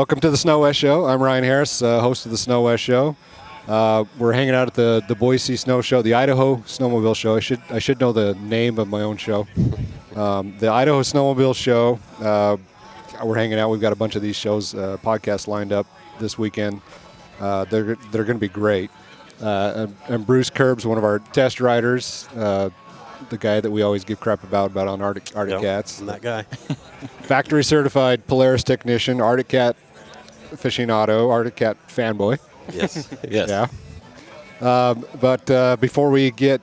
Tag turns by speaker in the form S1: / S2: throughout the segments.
S1: Welcome to the SnoWest Show. I'm Ryan Harris, host of the SnoWest Show. We're hanging out at the Boise Snow Show, the Idaho Snowmobile Show. I should know the name of my own show. The Idaho Snowmobile Show. We're hanging out. We've got a bunch of these shows, podcasts lined up this weekend. They're going to be great. And Bruce Kerbs, one of our test riders, the guy that we always give crap about on Arctic Cats.
S2: I'm that guy.
S1: Factory certified Polaris technician, Arctic Cat aficionado, Arctic Cat fanboy.
S2: Yes. Yes.
S1: Yeah. But before we get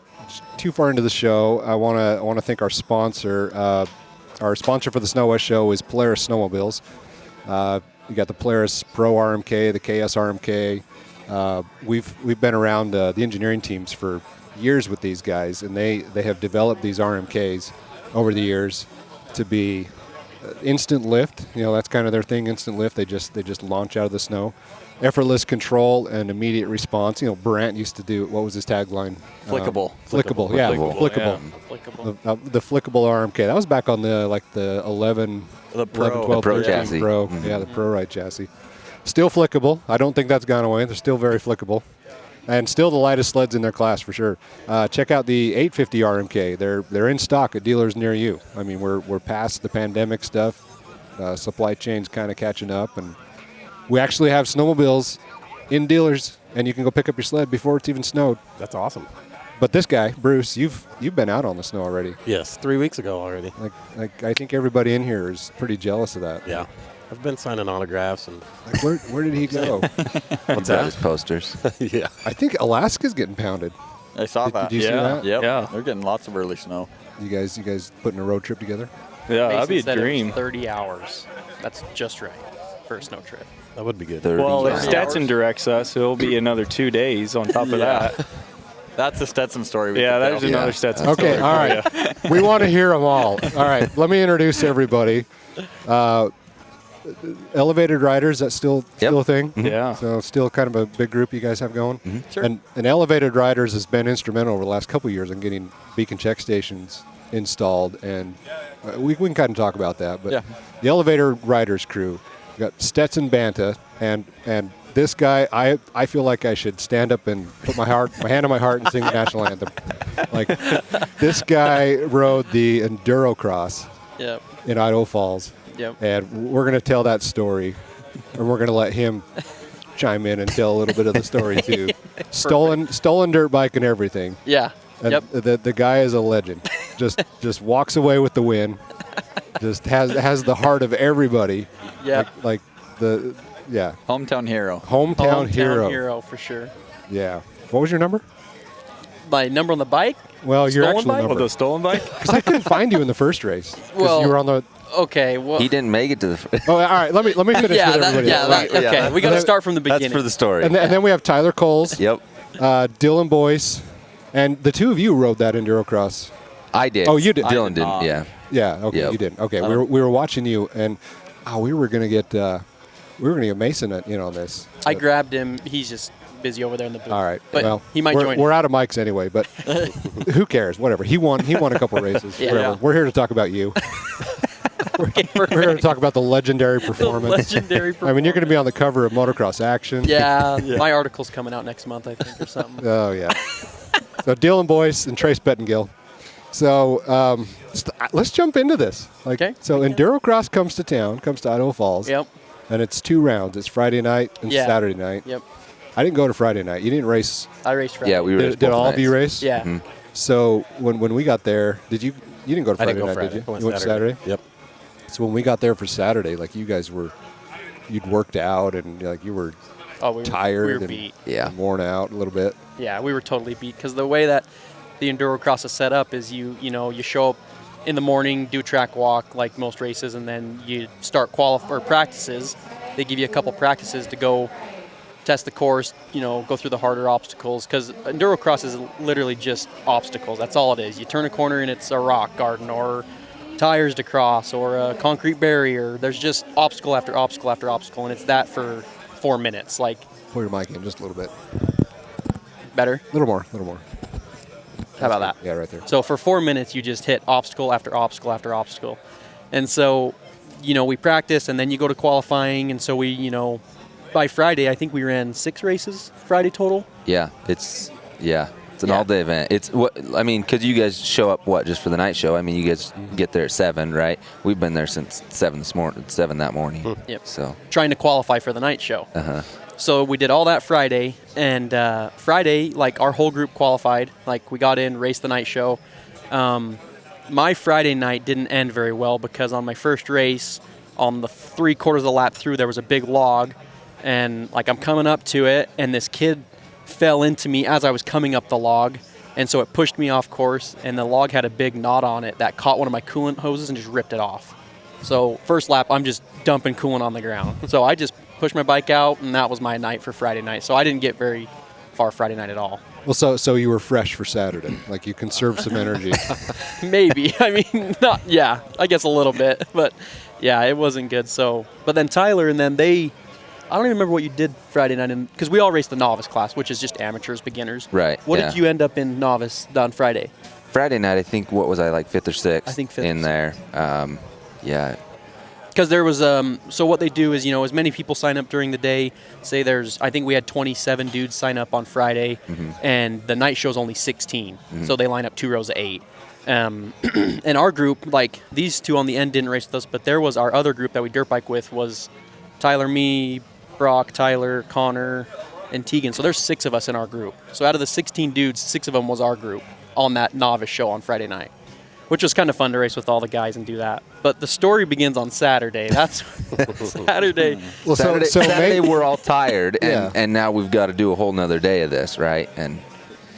S1: too far into the show, I want to thank our sponsor. Our sponsor for the SnoWest Show is Polaris Snowmobiles. You got the Polaris Pro RMK, the KS RMK. We've been around the engineering teams for years with these guys, and they have developed these RMKs over the years to be instant lift. You know, that's kind of their thing, instant lift. They just launch out of the snow. Effortless control and immediate response. You know, Brandt used to do, what was his tagline?
S3: Flickable.
S1: Flickable. Flickable. The flickable RMK. That was back on the 11,
S3: The Pro.
S1: 11, 12,
S3: The Pro
S1: 13
S3: chassis.
S1: Pro.
S3: Mm-hmm.
S1: Yeah, the Pro Ride chassis. Still flickable. I don't think that's gone away. They're still very flickable. And still the lightest sleds in their class for sure. Check out the 850 RMK. They're in stock at dealers near you. I mean, we're past the pandemic stuff. Supply chain's kind of catching up, and we actually have snowmobiles in dealers, and you can go pick up your sled before it's even snowed.
S2: That's awesome.
S1: But this guy, Bruce, you've been out on the snow already.
S2: Yes, 3 weeks ago already.
S1: Like I think everybody in here is pretty jealous of that.
S2: Yeah. I've been signing autographs and
S1: Like where did he go?
S3: What's that? His posters.
S2: yeah.
S1: I think Alaska's getting pounded.
S3: I saw that.
S1: Did you see that?
S3: Yep.
S4: Yeah.
S3: They're getting lots of early snow.
S1: You guys putting a road trip together?
S4: Yeah, that'd be a
S5: Mason said it was
S4: dream.
S5: 30 hours. That's just right for a snow trip.
S2: That would be good.
S3: 30
S4: Well, if
S3: hours.
S4: Stetson directs us, it'll be another 2 days on top of that.
S3: That's a Stetson story.
S4: Yeah,
S3: there's
S4: there's another Stetson
S1: Okay,
S4: story.
S1: all right. We want to hear them all. All right, let me introduce everybody. Elevated riders, that's still a thing?
S4: Yeah.
S1: So still kind of a big group you guys have going?
S5: Sure.
S1: And Elevated Riders has been instrumental over the last couple of years in getting beacon check stations installed, and we can kind of talk about that. But
S3: Yeah.
S1: the Elevator Riders crew, we got Stetson Banta, and this guy, I feel like I should stand up and put my hand on my heart and sing the national anthem. Like, this guy rode the Endurocross
S5: Yep.
S1: in Idaho Falls.
S5: Yep.
S1: And we're going to tell that story, and we're going to let him chime in and tell a little bit of the story too. Stolen dirt bike and everything.
S5: Yeah.
S1: And
S5: Yep.
S1: the guy is a legend. Just walks away with the win. Just has the heart of everybody.
S5: Yep.
S1: Like
S3: Hometown hero.
S1: hometown hero.
S5: hero for sure.
S1: Yeah. What was your number?
S5: My number on the bike?
S1: Well, your
S5: Stolen
S1: actual
S5: bike?
S4: Oh,
S1: number.
S4: the stolen bike?
S1: Because I couldn't find you in the first race. 'Cause
S5: Well,
S1: you were on the.
S5: Okay. Well.
S3: He didn't make it to the.
S1: Oh, all right. Let me finish
S5: Yeah.
S1: with everybody.
S5: Okay.
S3: Yeah.
S5: We got to start from the beginning.
S3: That's for the story.
S1: And then we have Tyler Coles.
S3: Yep.
S1: Dylan Boyce, and the two of you rode that Endurocross.
S3: I did.
S1: Oh, you did.
S3: Dylan didn't. Yeah.
S1: Yeah. Okay,
S3: Yep.
S1: you did. Okay, we were watching you, and we were gonna get Mason in on this.
S5: I grabbed him. He's just busy over there in the booth.
S1: All right.
S5: But
S1: well,
S5: he might join.
S1: We're out of mics anyway, but who cares? Whatever. He won a couple races.
S5: Yeah.
S1: Whatever.
S5: Yeah.
S1: We're here to talk about you. We're here to talk about the legendary performance.
S5: Legendary
S1: I mean, you're going to be on the cover of Motocross Action.
S5: Yeah. My article's coming out next month, I think, or something.
S1: Oh yeah. So Dylan Boyce and Trace Pettingill. So let's jump into this.
S5: Okay.
S1: So Endurocross comes to Idaho Falls.
S5: Yep.
S1: And it's 2 rounds. It's Friday night and
S5: Yeah.
S1: Saturday night.
S5: Yep.
S1: I didn't go to Friday night. You didn't race.
S5: I raced Friday.
S3: Yeah, we raced
S1: Did
S3: both
S1: all of you
S3: nights.
S1: race?
S5: Yeah.
S1: So when we got there, did you didn't go to
S2: I
S1: Friday
S2: didn't go
S1: night,
S2: Friday.
S1: did
S2: I
S1: you?
S2: went
S1: You went Saturday?
S2: Yep.
S1: So when we got there for Saturday, like you guys you'd worked out and like you were
S5: Oh, we were
S1: tired
S5: We were
S1: and
S5: beat.
S3: Yeah.
S1: worn out a little bit.
S5: Yeah, we were totally beat because the way that the Endurocross is set up is you show up in the morning, do track walk like most races, and then you start practices. They give you a couple practices to go test the course, go through the harder obstacles because Endurocross is literally just obstacles. That's all it is. You turn a corner and it's a rock garden or tires to cross or a concrete barrier. There's just obstacle after obstacle after obstacle, and it's that for 4 minutes. Like,
S1: Pull your mic in just a little bit.
S5: better?
S1: A little more.
S5: How about that?
S1: Yeah, right there.
S5: So for 4 minutes, you just hit obstacle after obstacle after obstacle. And so we practice and then you go to qualifying. And so we, by Friday, I think we ran 6 races Friday total.
S3: Yeah, it's an all-day event. It's because you guys show up just for the night show. I mean, you guys get there at 7, right? We've been there since 7 that morning.
S5: Yep.
S3: So
S5: trying to qualify for the night show. So we did all that Friday, and Friday, like our whole group qualified. Like we got in, raced the night show. My Friday night didn't end very well because on my first race, on the 3/4 of the lap through, there was a big log, and like I'm coming up to it, and this kid fell into me as I was coming up the log, and so it pushed me off course, and the log had a big knot on it that caught one of my coolant hoses and just ripped it off. So first lap, I'm just dumping coolant on the ground. So I just pushed my bike out, and that was my night for Friday night. So I didn't get very far Friday night at all.
S1: Well, so you were fresh for Saturday. Like you conserved some energy.
S5: Maybe. I mean, I guess a little bit. But, yeah, it wasn't good. So, but then Tyler and then I don't even remember what you did Friday night, because we all raced the novice class, which is just amateurs, beginners.
S3: Right.
S5: What did you end up in novice on Friday?
S3: Friday night, I think, what was I, like 5th or 6th?
S5: I think 5th
S3: in there. Yeah.
S5: Because there was, so what they do is, as many people sign up during the day, say I think we had 27 dudes sign up on Friday, and the night show's only 16. So they line up 2 rows of 8. And our group, like these 2 on the end didn't race with us, but there was our other group that we dirt bike with was Tyler, me, Brock, Tyler, Connor, and Tegan. So there's 6 of us in our group. So out of the 16 dudes, 6 of them was our group on that novice show on Friday night, which was kind of fun to race with all the guys and do that. But the story begins on Saturday. That's Saturday.
S1: Well,
S3: Saturday we're all tired, and now we've got to do a whole nother day of this, right?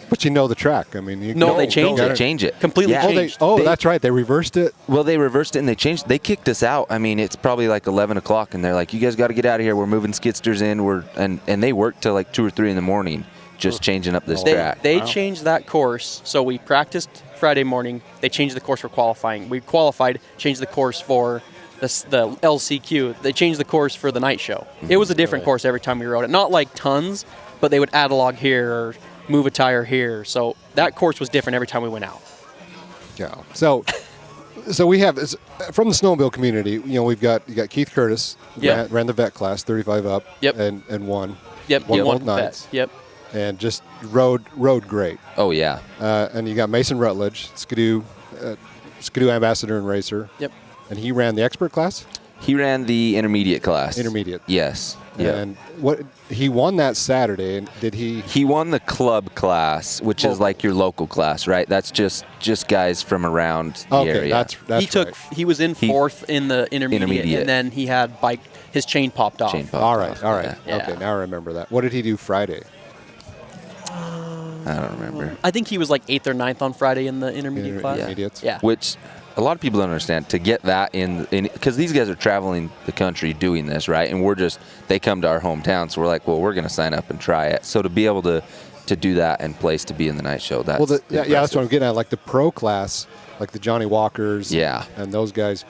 S1: But you know the track. I mean,
S5: they changed it. Completely changed.
S1: That's right. They reversed it.
S3: Well, they reversed it and they changed. They kicked us out. I mean, it's probably like 11 o'clock, and they're like, "You guys got to get out of here. We're moving skidsters in." And they worked till like 2 or 3 in the morning, just changing up this track.
S5: They changed that course. So we practiced Friday morning. They changed the course for qualifying. We qualified, changed the course for the LCQ. They changed the course for the night show. It was a different course every time we rode it. Not like tons, but they would add a log here or move a tire here. So that course was different every time we went out.
S1: Yeah. So we have, from the snowmobile community, you got Keith Curtis, ran the vet class, 35 up, and won.
S5: Yep,
S1: won
S5: he won
S1: both nights.
S5: Yep.
S1: And just rode great.
S3: Oh, yeah.
S1: And you got Mason Rutledge, Skidoo ambassador and racer.
S5: Yep.
S1: And he ran the expert class?
S3: He ran the intermediate class.
S1: Intermediate.
S3: Yes.
S1: And he won that Saturday, and did he?
S3: He won the club class, which is like your local class, right? That's just guys from around the area.
S1: That's
S5: he was in 4th in the intermediate, and then he had his chain popped off.
S1: All right.
S5: Yeah.
S1: Okay, now I remember that. What did he do Friday?
S3: I don't remember.
S5: I think he was like 8th or 9th on Friday in the intermediate class.
S1: Intermediates.
S5: Yeah.
S3: Which a lot of people don't understand. To get that in because these guys are traveling the country doing this, right? And they come to our hometown, so we're like, well, we're going to sign up and try it. So to be able to do that and place to be in the night show, that's
S1: that's what I'm getting at. Like the pro class, like the Johnny Walkers, and those guys,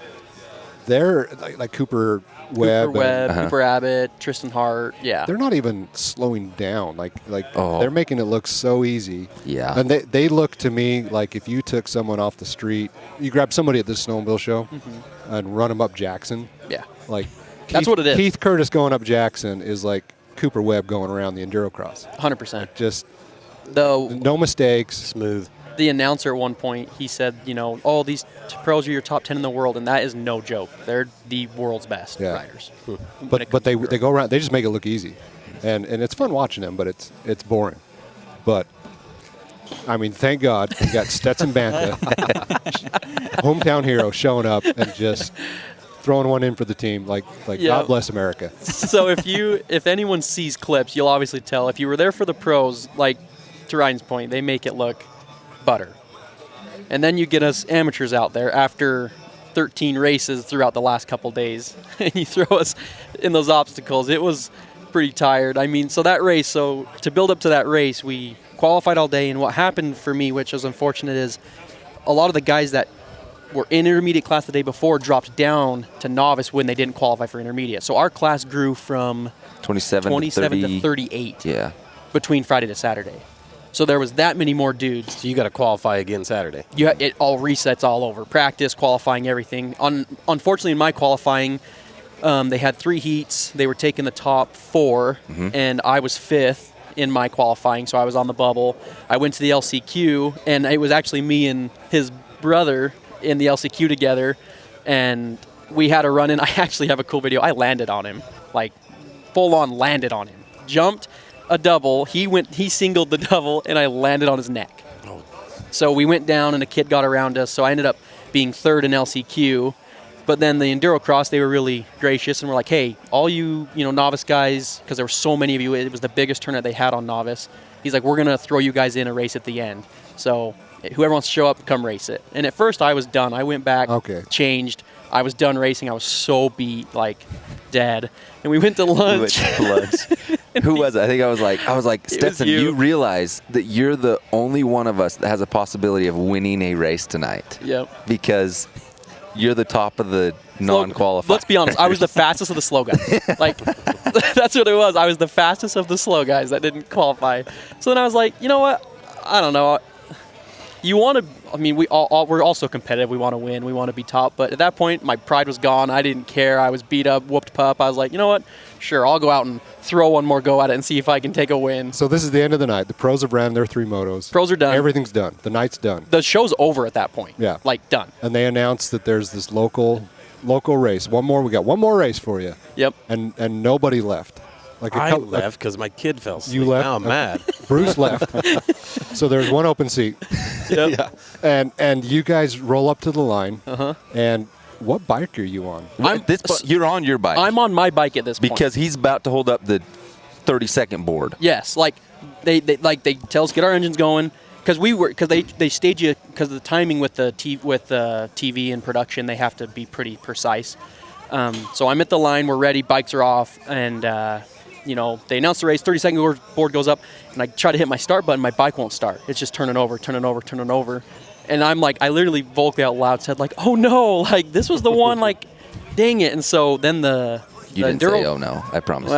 S1: they're like Cooper Webb,
S5: Cooper Abbott, Tristan Hart. Yeah,
S1: they're not even slowing down. They're making it look so easy.
S3: Yeah,
S1: and they look to me like if you took someone off the street, you grab somebody at this Snowmobile show and run them up Jackson.
S5: Yeah,
S1: like
S5: that's what it is.
S1: Keith Curtis going up Jackson is like Cooper Webb going around the Endurocross.
S5: 100%.
S1: Just
S5: no
S1: mistakes,
S2: smooth.
S5: The announcer at one point, he said, these pros are your top 10 in the world, and that is no joke. They're the world's best riders.
S1: But they go around. They just make it look easy, and it's fun watching them. But it's boring. But I mean, thank God we got Stetson Banta, hometown hero, showing up and just throwing one in for the team. Like God bless America.
S5: So if anyone sees clips, you'll obviously tell. If you were there for the pros, like to Ryan's point, they make it look butter. And then you get us amateurs out there after 13 races throughout the last couple days, and you throw us in those obstacles. It was pretty tired. I mean, so to build up to that race, we qualified all day, and what happened for me, which was unfortunate, is a lot of the guys that were in intermediate class the day before dropped down to novice when they didn't qualify for intermediate. So our class grew from 27 to 38
S3: Yeah.
S5: between Friday to Saturday. So there was that many more dudes.
S2: So you got to qualify again Saturday.
S5: It all resets all over. Practice, qualifying, everything. Unfortunately, in my qualifying, they had 3 heats. They were taking the top 4, and I was 5th in my qualifying, so I was on the bubble. I went to the LCQ, and it was actually me and his brother in the LCQ together, and we had a run-in. I actually have a cool video. I landed on him, like full-on landed on him. Jumped a double. He singled the double, and I landed on his neck. So we went down, and a kid got around us, so I ended up being 3rd in LCQ. But then the Endurocross, they were really gracious and were like, hey, all you novice guys, because there were so many of you, it was the biggest tournament they had on novice. He's like, we're going to throw you guys in a race at the end. So whoever wants to show up, come race it. And at first I was done. I went back, changed. I was done racing. I was so beat, like dead. And we went to lunch.
S3: Who was it? I think I was like, Stetson, you realize that you're the only one of us that has a possibility of winning a race tonight.
S5: Yep.
S3: Because you're the top of the non-qualified.
S5: Let's be honest. I was the fastest of the slow guys. Like, that's what it was. I was the fastest of the slow guys that didn't qualify. So then I was like, you know what? I don't know. You want to, I mean, we're also competitive. We want to win. We want to be top. But at that point, my pride was gone. I didn't care. I was beat up, whooped pup. I was like, you know what? Sure, I'll go out and throw one more go at it and see if I can take a win.
S1: So this is the end of the night. The pros have ran their 3 motos.
S5: Pros are done.
S1: Everything's done. The night's done.
S5: The show's over at that point.
S1: Yeah.
S5: Like, done.
S1: And they announced that there's this local race. We got one more race for you.
S5: Yep.
S1: And nobody left.
S2: I left because my kid fell asleep.
S1: You left?
S2: Now I'm mad.
S1: Bruce left. So there's one open seat.
S5: Yep.
S1: Yeah. And you guys roll up to the line. And what bike are you on?
S3: You're on your bike.
S5: I'm on my bike at this point.
S3: Because he's about to hold up the 30-second board.
S5: Yes, like they tell us get our engines going because they stage you because of the timing with the TV and production. They have to be pretty precise. So I'm at the line, we're ready, bikes are off, and they announce the race. 30-second board goes up, and I try to hit my start button. My bike won't start. It's just turning over. And I'm like, I literally vocally out loud said like, oh no, like this was the one, like, dang it. And so then
S3: You didn't say, oh no, I promise.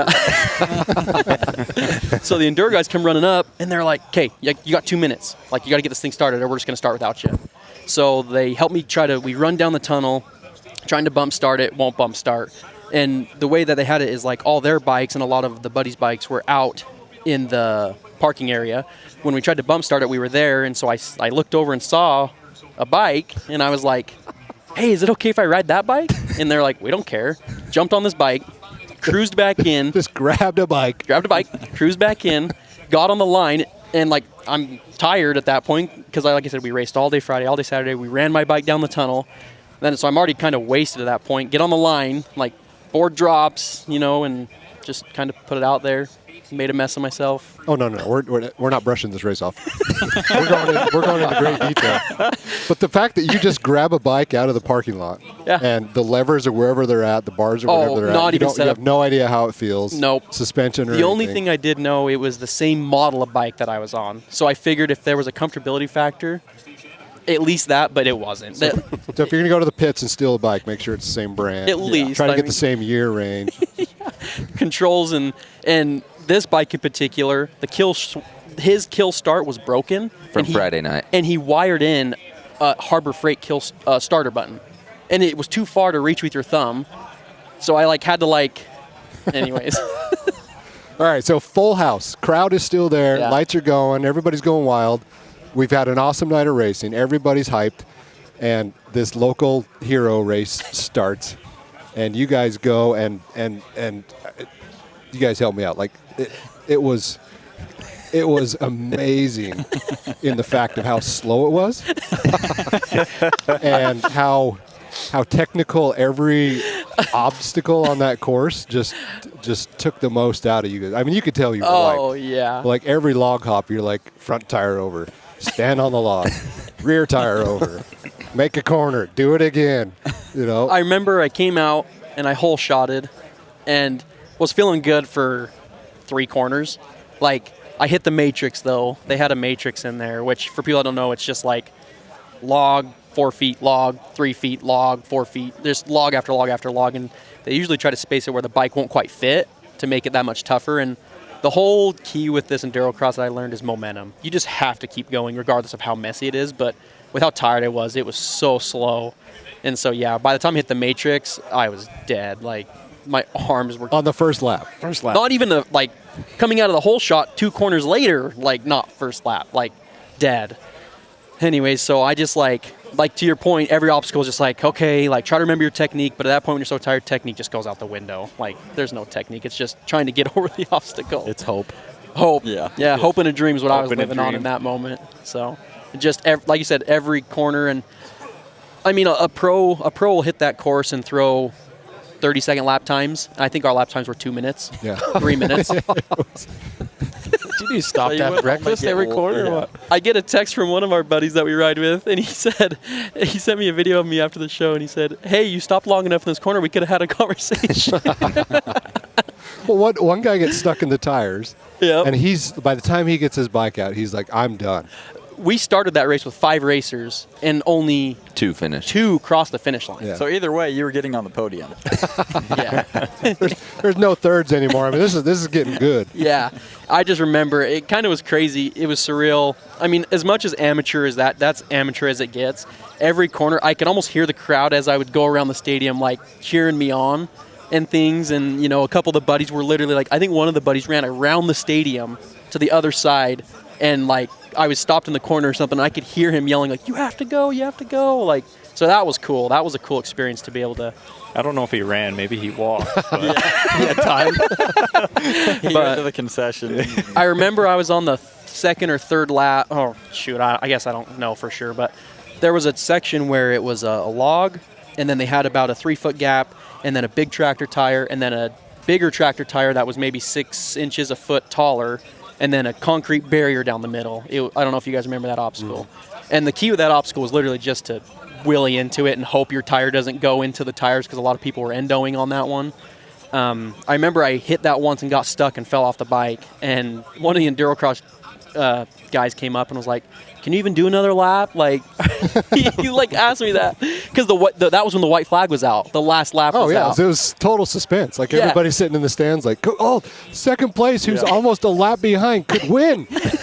S5: So the Enduro guys come running up, and they're like, okay, you got 2 minutes. Like, you got to get this thing started, or we're just going to start without you. So they help me we run down the tunnel, trying to bump start it, won't bump start. And the way that they had it is like all their bikes and a lot of the buddies' bikes were out in the parking area. When we tried to bump start it, we were there, and so I looked over and saw a bike, and I was like, hey, is it okay if I ride that bike? And they're like, we don't care. Jumped on this bike, cruised back in.
S1: Just grabbed a bike,
S5: cruised back in, got on the line, and like I'm tired at that point because like I said, we raced all day Friday, all day Saturday. We ran my bike down the tunnel. So I'm already kind of wasted at that point. Get on the line, like board drops, and just kind of put it out there. Made a mess of myself.
S1: Oh no, we're not brushing this race off. we're going into great detail. But the fact that you just grab a bike out of the parking lot, and the levers are wherever they're at, the bars are wherever they're at. You have no idea how it feels.
S5: Nope.
S1: Suspension or
S5: anything. The only thing I did know, it was the same model of bike that I was on. So I figured if there was a comfortability factor, at least that, but it wasn't.
S1: So if you're going to go to the pits and steal a bike, make sure it's the same brand.
S5: At least.
S1: Try to get the same year range.
S5: Controls and this bike in particular, his kill start was broken.
S3: From Friday night.
S5: And he wired in a Harbor Freight kill starter button. And it was too far to reach with your thumb. So I had to anyways.
S1: All right, so full house. Crowd is still there. Yeah. Lights are going. Everybody's going wild. We've had an awesome night of racing. Everybody's hyped. And this local hero race starts. And you guys go and you guys help me out. It was amazing in the fact of how slow it was and how technical every obstacle on that course just took the most out of you guys. I mean, you could tell you were like every log hop, you're like front tire over, stand on the log, rear tire over, make a corner, do it again.
S5: I remember I came out and I hole shotted and was feeling good for 3 corners. I hit the matrix though. They had a matrix in there, which for people that don't know, it's just like log, 4 feet, log, 3 feet, log, 4 feet. There's log after log after log, and they usually try to space it where the bike won't quite fit to make it that much tougher. And the whole key with this Endurocross that I learned is momentum. You just have to keep going regardless of how messy it is. But with how tired I was, it was so slow. And so, yeah, by the time I hit the matrix, I was dead. Like, my arms were...
S1: On the first lap.
S5: Not even, coming out of the hole shot 2 corners later, not first lap, dead. Anyways, so I just, to your point, every obstacle is just okay, try to remember your technique. But at that point, when you're so tired, technique just goes out the window. There's no technique. It's just trying to get over the obstacle.
S2: It's hope.
S5: Hope. Yeah, hope and a dream is what I was living on
S4: dream.
S5: in that moment. So, just, like you said, every corner. And, I mean, a pro will hit that course and throw 30-second lap times. I think our lap times were 2 minutes.
S1: Yeah.
S5: 3 minutes.
S2: Did you stop to have breakfast every corner or what?
S5: I get a text from one of our buddies that we ride with, and he sent me a video of me after the show, and he said, "Hey, you stopped long enough in this corner. We could have had a conversation."
S1: Well, one guy gets stuck in the tires,
S5: Yep.
S1: and by the time he gets his bike out, he's like, "I'm done."
S5: We started that race with 5 racers, and only
S3: 2 finished.
S5: 2 crossed the finish line.
S1: Yeah.
S4: So either way, you were getting on the podium.
S5: Yeah.
S1: There's no thirds anymore. I mean, this is getting good.
S5: Yeah, I just remember it kind of was crazy. It was surreal. I mean, as much as amateur as that's amateur as it gets. Every corner, I could almost hear the crowd as I would go around the stadium, cheering me on and things. And, a couple of the buddies were literally I think one of the buddies ran around the stadium to the other side. And, I was stopped in the corner or something. And I could hear him yelling, you have to go, you have to go. So that was cool. That was a cool experience to be able to.
S4: I don't know if he ran. Maybe he walked. But
S5: He had time.
S4: he went to the concession.
S5: I remember I was on the second or third lap. Oh, shoot. I guess I don't know for sure. But there was a section where it was a log, and then they had about a 3-foot gap, and then a big tractor tire, and then a bigger tractor tire that was maybe 6 inches, a foot taller, and then a concrete barrier down the middle. I don't know if you guys remember that obstacle. And the key with that obstacle was literally just to wheelie into it and hope your tire doesn't go into the tires, because a lot of people were endoing on that one. I remember I hit that once and got stuck and fell off the bike. And one of the Endurocross guys came up and was like, "Can you even do another lap?" He asked me that, because that was when the white flag was out. The last lap was out.
S1: So it was total suspense. Everybody sitting in the stands second place, who's almost a lap behind, could win. This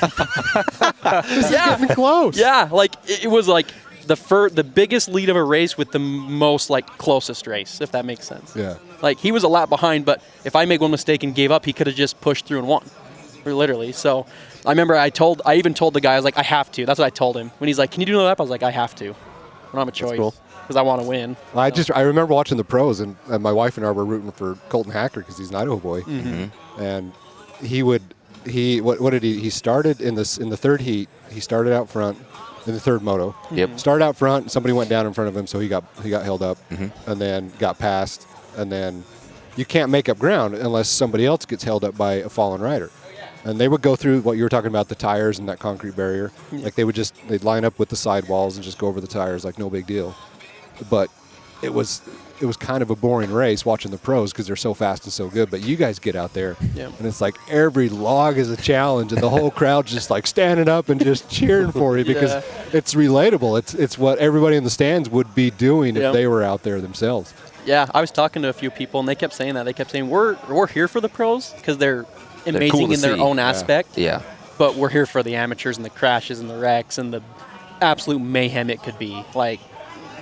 S1: is getting close.
S5: Yeah, it was the biggest lead of a race with the most closest race, if that makes sense.
S1: Yeah.
S5: He was a lap behind, but if I made one mistake and gave up, he could have just pushed through and won. Literally. So I remember I even told the guy, I was like, I have to. That's what I told him. When he's like, "Can you do another lap?" I was like, I have to. I don't have a choice. Because I want to win.
S1: I remember watching the pros, and my wife and I were rooting for Colton Hacker because he's an Idaho boy.
S5: Mm-hmm.
S1: And he started in the third heat. He started out front in the third moto.
S3: Yep.
S1: Started out front, somebody went down in front of him, so he got held up, and then got passed, and then you can't make up ground unless somebody else gets held up by a fallen rider. And they would go through what you were talking about, the tires and that concrete barrier.
S5: Yeah.
S1: They'd line up with the sidewalls and just go over the tires, no big deal. But it was kind of a boring race watching the pros because they're so fast and so good. But you guys get out there, and it's every log is a challenge, and the whole crowd's just standing up and just cheering for you because it's relatable. It's what everybody in the stands would be doing if they were out there themselves.
S5: Yeah, I was talking to a few people, and they kept saying that. They kept saying, we're here for the pros because they're amazing
S3: cool
S5: in their own aspect.
S3: Yeah.
S5: But we're here for the amateurs and the crashes and the wrecks and the absolute mayhem it could be.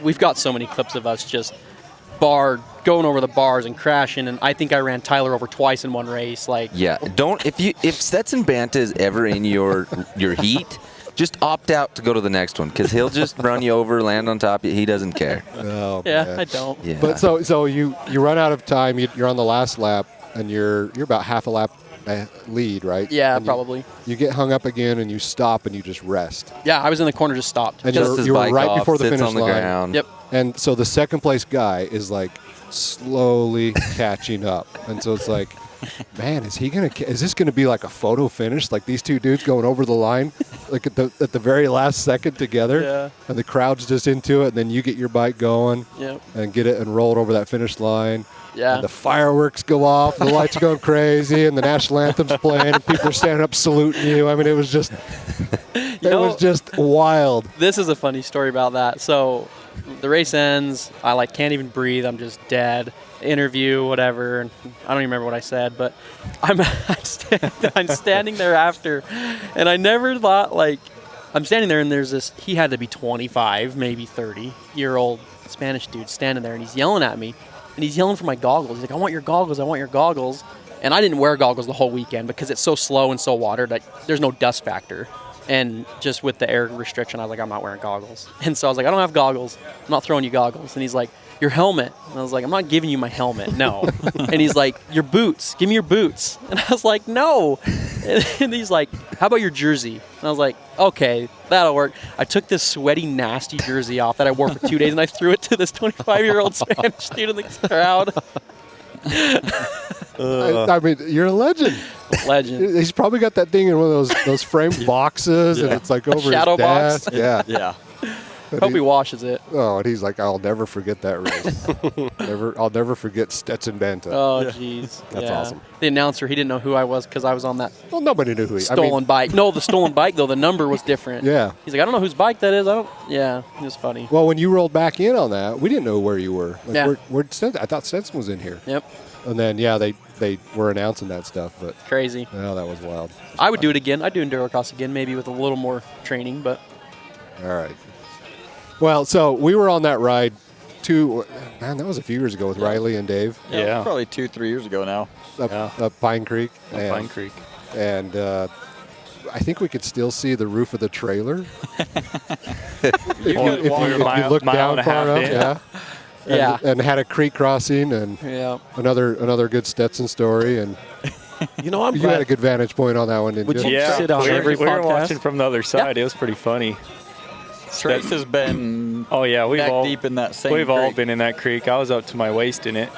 S5: We've got so many clips of us just going over the bars and crashing, and I think I ran Tyler over twice in one race.
S3: If Stetson Banta is ever in your heat, just opt out to go to the next one, because he'll just run you over, land on top of you. He doesn't care.
S1: Oh,
S5: yeah,
S1: man.
S5: I don't.
S3: Yeah.
S1: But so you run out of time. You're on the last lap, and you're about half a lap lead, right?
S5: Yeah,
S1: and
S5: probably.
S1: You get hung up again, and you stop, and you just rest.
S5: Yeah, I was in the corner, just stopped.
S1: And
S3: Just his
S1: you were
S3: bike
S1: right
S3: off,
S1: before the
S3: sits
S1: finish
S3: on the
S1: line.
S3: ground.
S5: Yep.
S1: And so the second place guy is slowly catching up, and so it's man, is this gonna be a photo finish? These two dudes going over the line, at the very last second together,
S5: Yeah.
S1: and the crowd's just into it, and then you get your bike going,
S5: Yep.
S1: and get it and roll it over that finish line.
S5: Yeah.
S1: And the fireworks go off, the lights are going crazy, and the national anthem's playing, and people are standing up saluting you. I mean, it was just, was just wild.
S5: This is a funny story about that. So the race ends. I like can't even breathe. I'm just dead. Interview, whatever. And I don't even remember what I said, but I'm standing there after, and I never thought like I'm standing there and there's this. He had to be 25, maybe 30-year-old Spanish dude standing there, and he's yelling at me, and he's yelling for my goggles. He's like, "I want your goggles. I want your goggles." And I didn't wear goggles the whole weekend because it's so slow and so watered that there's no dust factor. And just with the air restriction, I was like, I'm not wearing goggles. And so I was like, I don't have goggles. I'm not throwing you goggles. And he's like, your helmet. And I was like, I'm not giving you my helmet. No. And he's like, your boots. Give me your boots. And I was like, no. And he's like, how about your jersey? And I was like, okay, that'll work. I took this sweaty, nasty jersey off that I wore for 2 days, and I threw it to this 25-year-old Spanish dude in the crowd.
S1: I mean, you're a legend.
S5: Legend.
S1: He's probably got that thing in one of those framed boxes, and it's like over
S5: Shadow
S1: his desk.
S5: box?
S1: Yeah.
S6: Yeah.
S5: Hope he washes it.
S1: Oh, and he's like, I'll never forget that race. I'll never forget Stetson Banta.
S5: Oh, jeez.
S1: That's awesome.
S5: The announcer, he didn't know who I was because I was on that
S1: Well, nobody knew who he.
S5: stolen bike. No, the stolen bike, though, the number was different.
S1: Yeah.
S5: He's like, I don't know whose bike that is. Yeah, it was funny.
S1: Well, when you rolled back in on that, we didn't know where you were. Like,
S5: Yeah.
S1: where'd Stetson? I thought Stetson was in here.
S5: Yep.
S1: And then, yeah, they were announcing that stuff, but
S5: Crazy.
S1: oh, that was wild.
S5: I would do it again. I'd do Endurocross again, maybe with a little more training, but
S1: All right. Well, so we were on that ride that was a few years ago with Riley and Dave
S6: Yeah. Probably 2-3 years ago now.
S1: up Pine Creek.
S4: Pine Creek.
S1: And I think we could still see the roof of the trailer. if you look down far enough, yeah.
S5: yeah.
S1: And had a creek crossing and
S5: Yeah.
S1: another good Stetson story. And
S2: You know, I'm
S1: you had a
S2: glad.
S1: good vantage point on that one, didn't
S2: Would
S1: you?
S2: you
S4: Yeah,
S2: sit on
S4: we
S2: every
S4: were
S2: podcast?
S4: watching from the other side. It was pretty funny.
S6: Trace has been
S4: Oh yeah, we've
S6: neck
S4: all
S6: deep in that same
S4: we've all
S6: creek.
S4: been in that creek. I was up to my waist in it.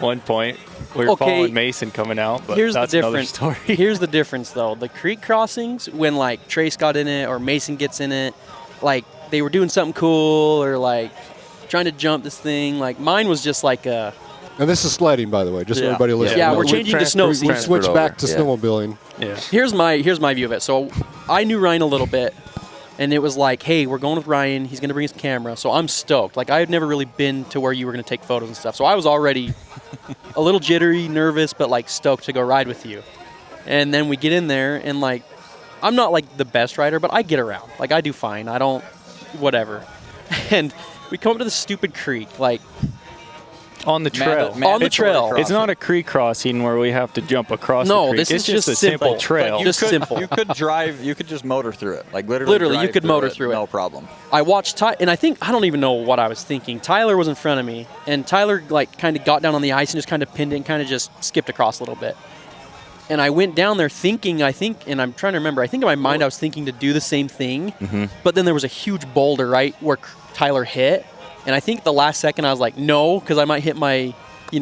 S4: One point, we were
S5: Okay.
S4: following Mason coming out, but
S5: Here's the
S4: that's another
S5: difference.
S4: story.
S5: Here's the difference, though. The creek crossings, when like Trace got in it or Mason gets in it, like they were doing something cool or like trying to jump this thing. Like mine was just like a.
S1: And this is sledding, by the way, just so
S6: Yeah.
S1: everybody listening.
S5: Yeah,
S1: knows.
S5: we're changing to snow
S1: We
S5: season.
S1: switched back to
S3: Yeah.
S1: snowmobiling.
S4: Yeah.
S5: Here's my view of it. So I knew Ryan a little bit, and it was like, hey, we're going with Ryan. He's gonna bring his camera, so I'm stoked. Like I had never really been to where you were gonna take photos and stuff, so I was already a little jittery, nervous, but like stoked to go ride with you. And then we get in there, and like I'm not like the best rider, but I get around. Like I do fine. I don't, whatever. And we come up to this stupid creek, like
S4: On the trail.
S5: On the trail.
S4: It's not a creek crossing where we have to jump across the
S5: No,
S4: creek.
S5: this
S4: it's
S5: is
S4: just a
S5: just
S4: simple
S5: simple.
S4: trail.
S5: Just simple.
S6: You could drive. You could just motor through it. Like literally.
S5: Literally, you
S6: drive
S5: could motor
S6: it,
S5: through it.
S6: No problem.
S5: I watched and I don't even know what I was thinking. Tyler was in front of me, and Tyler like kind of got down on the ice and just kind of pinned it and kind of just skipped across a little bit. And I went down there thinking, and I'm trying to remember, I think in my mind I was thinking to do the same thing, but then there was a huge boulder right where Tyler hit, and I think the last second I was like, no, because I might hit my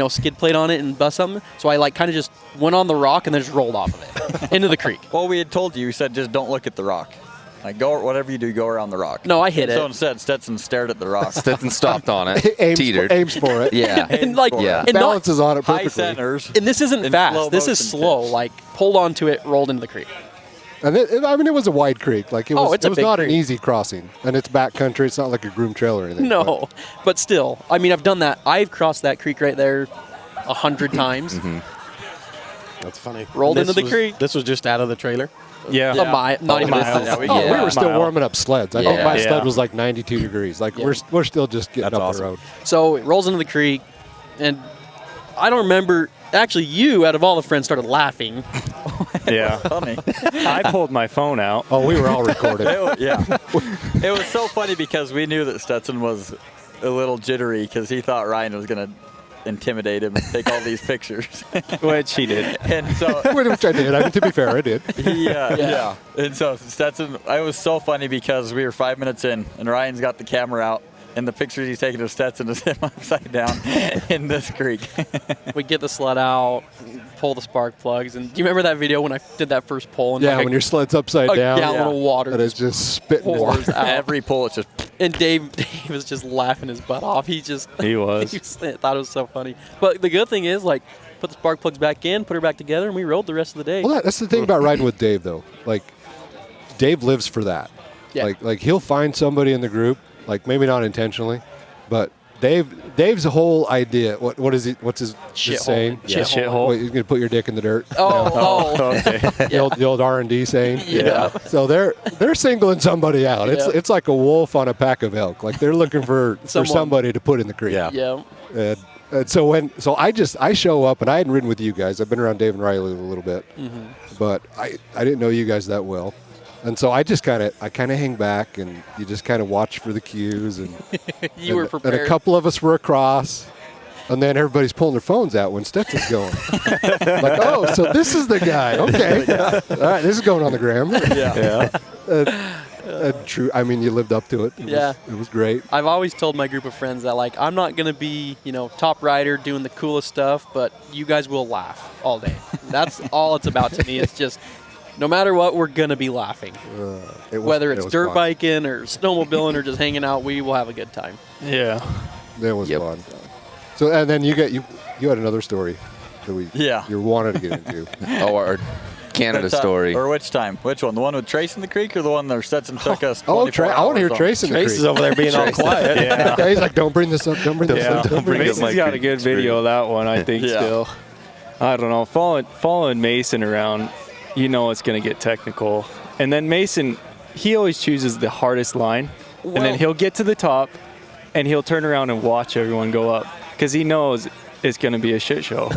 S5: skid plate on it and bust something. So I like kind of just went on the rock and then just rolled off of it into the creek.
S6: Well, we had told you. We said just don't look at the rock. Like go whatever you do, go around the rock.
S5: No, I hit
S6: So
S5: it.
S6: instead, Stetson stared at the rock.
S3: Stetson stopped on it, teetered.
S1: aims for it.
S3: Yeah.
S5: And like,
S3: Yeah.
S5: and not,
S1: Balances on it
S6: High
S1: perfectly.
S6: centers.
S5: and this isn't
S6: in
S5: fast.
S6: slow
S5: This is
S6: motion
S5: slow.
S6: pitch.
S5: Like pulled onto it, rolled into the creek.
S1: And it was a wide creek. Like it was,
S5: it's a
S1: it was
S5: big
S1: not an
S5: creek.
S1: easy crossing. And it's backcountry. It's not like a groomed trail or anything.
S5: No, but still, I mean, I've done that. I've crossed that creek right there 100 times.
S2: That's funny.
S5: Rolled
S2: And
S5: into the
S2: was-
S5: creek.
S2: This was just out of the trailer.
S4: Yeah.
S5: A mile, not even.
S4: mile.
S5: Yeah,
S1: Oh, we
S3: Yeah.
S1: were still
S4: Mile.
S1: warming up sleds. I think
S3: Yeah.
S1: my
S4: Yeah.
S1: sled was like 92 degrees. Like
S5: Yeah.
S1: we're still just getting
S2: That's
S1: up
S2: awesome.
S1: the road.
S5: So it rolls into the creek, and I don't remember. Actually, you out of all the friends started laughing.
S4: Yeah.
S6: Funny.
S4: I pulled my phone out.
S1: Oh, we were all recorded.
S6: Yeah. It was so funny because we knew that Stetson was a little jittery because he thought Ryan was going to intimidate him and take all these pictures.
S4: Which he did.
S6: And so
S1: Which I did. I mean, to be fair, I did.
S6: yeah. And so Stetson, it was so funny because we were 5 minutes in and Ryan's got the camera out and the pictures he's taking of Stetson is him upside down in this creek.
S5: We get the sled out, pull the spark plugs, and do you remember that video when I did that first pull? And
S1: Yeah,
S5: like
S1: when your sled's upside
S5: a
S1: down.
S5: gallon of water
S1: And it's just spitting
S5: pours
S1: water.
S5: out.
S6: Every pull, it's just
S5: And Dave was just laughing his butt off. He
S4: was.
S5: thought it was so funny. But the good thing is, like, put the spark plugs back in, put her back together, and we rode the rest of the day.
S1: Well, that's the thing about riding with Dave, though. Like, Dave lives for that.
S5: Yeah.
S1: Like he'll find somebody in the group, like maybe not intentionally, But Dave's whole idea. What is he? What's his saying?
S2: Shithole.
S1: Wait, you're gonna put your dick in the dirt.
S2: Okay.
S1: The old R&D saying.
S5: Yeah.
S1: So they're singling somebody out.
S5: Yeah.
S1: It's like a wolf on a pack of elk. Like they're looking for somebody to put in the creek.
S2: Yeah.
S5: Yeah.
S1: And so I show up, and I hadn't ridden with you guys. I've been around Dave and Riley a little bit, but I didn't know you guys that well. And so I kind of hang back, and you just kind of watch for the cues. And
S5: You were prepared.
S1: And a couple of us were across, and then everybody's pulling their phones out when Stetson's going. Like, oh, so this is the guy. Okay. All right, this is going on the gram. True. I mean, you lived up to it. It was great.
S5: I've always told my group of friends that, like, I'm not going to be, top rider doing the coolest stuff, but you guys will laugh all day. That's all it's about to me. It's just, no matter what, we're going to be laughing. Whether it's dirt biking or snowmobiling or just hanging out, we will have a good time.
S2: Yeah.
S1: It was fun. So, and then you had another story that you wanted to get into.
S3: Our Canada story.
S6: Or which time? Which one? The one with Trace in the creek, or the one where Stetson took us?
S1: I want to hear Trace in the creek.
S2: Trace is over there being all quiet.
S1: Yeah, he's like, don't bring this up. Don't bring this up.
S2: Mason's got a good video of that one, I think. Still, I don't know. Following Mason around, it's going to get technical. And then Mason, he always chooses the hardest line, and then he'll get to the top, and he'll turn around and watch everyone go up because he knows it's going to be a shit show,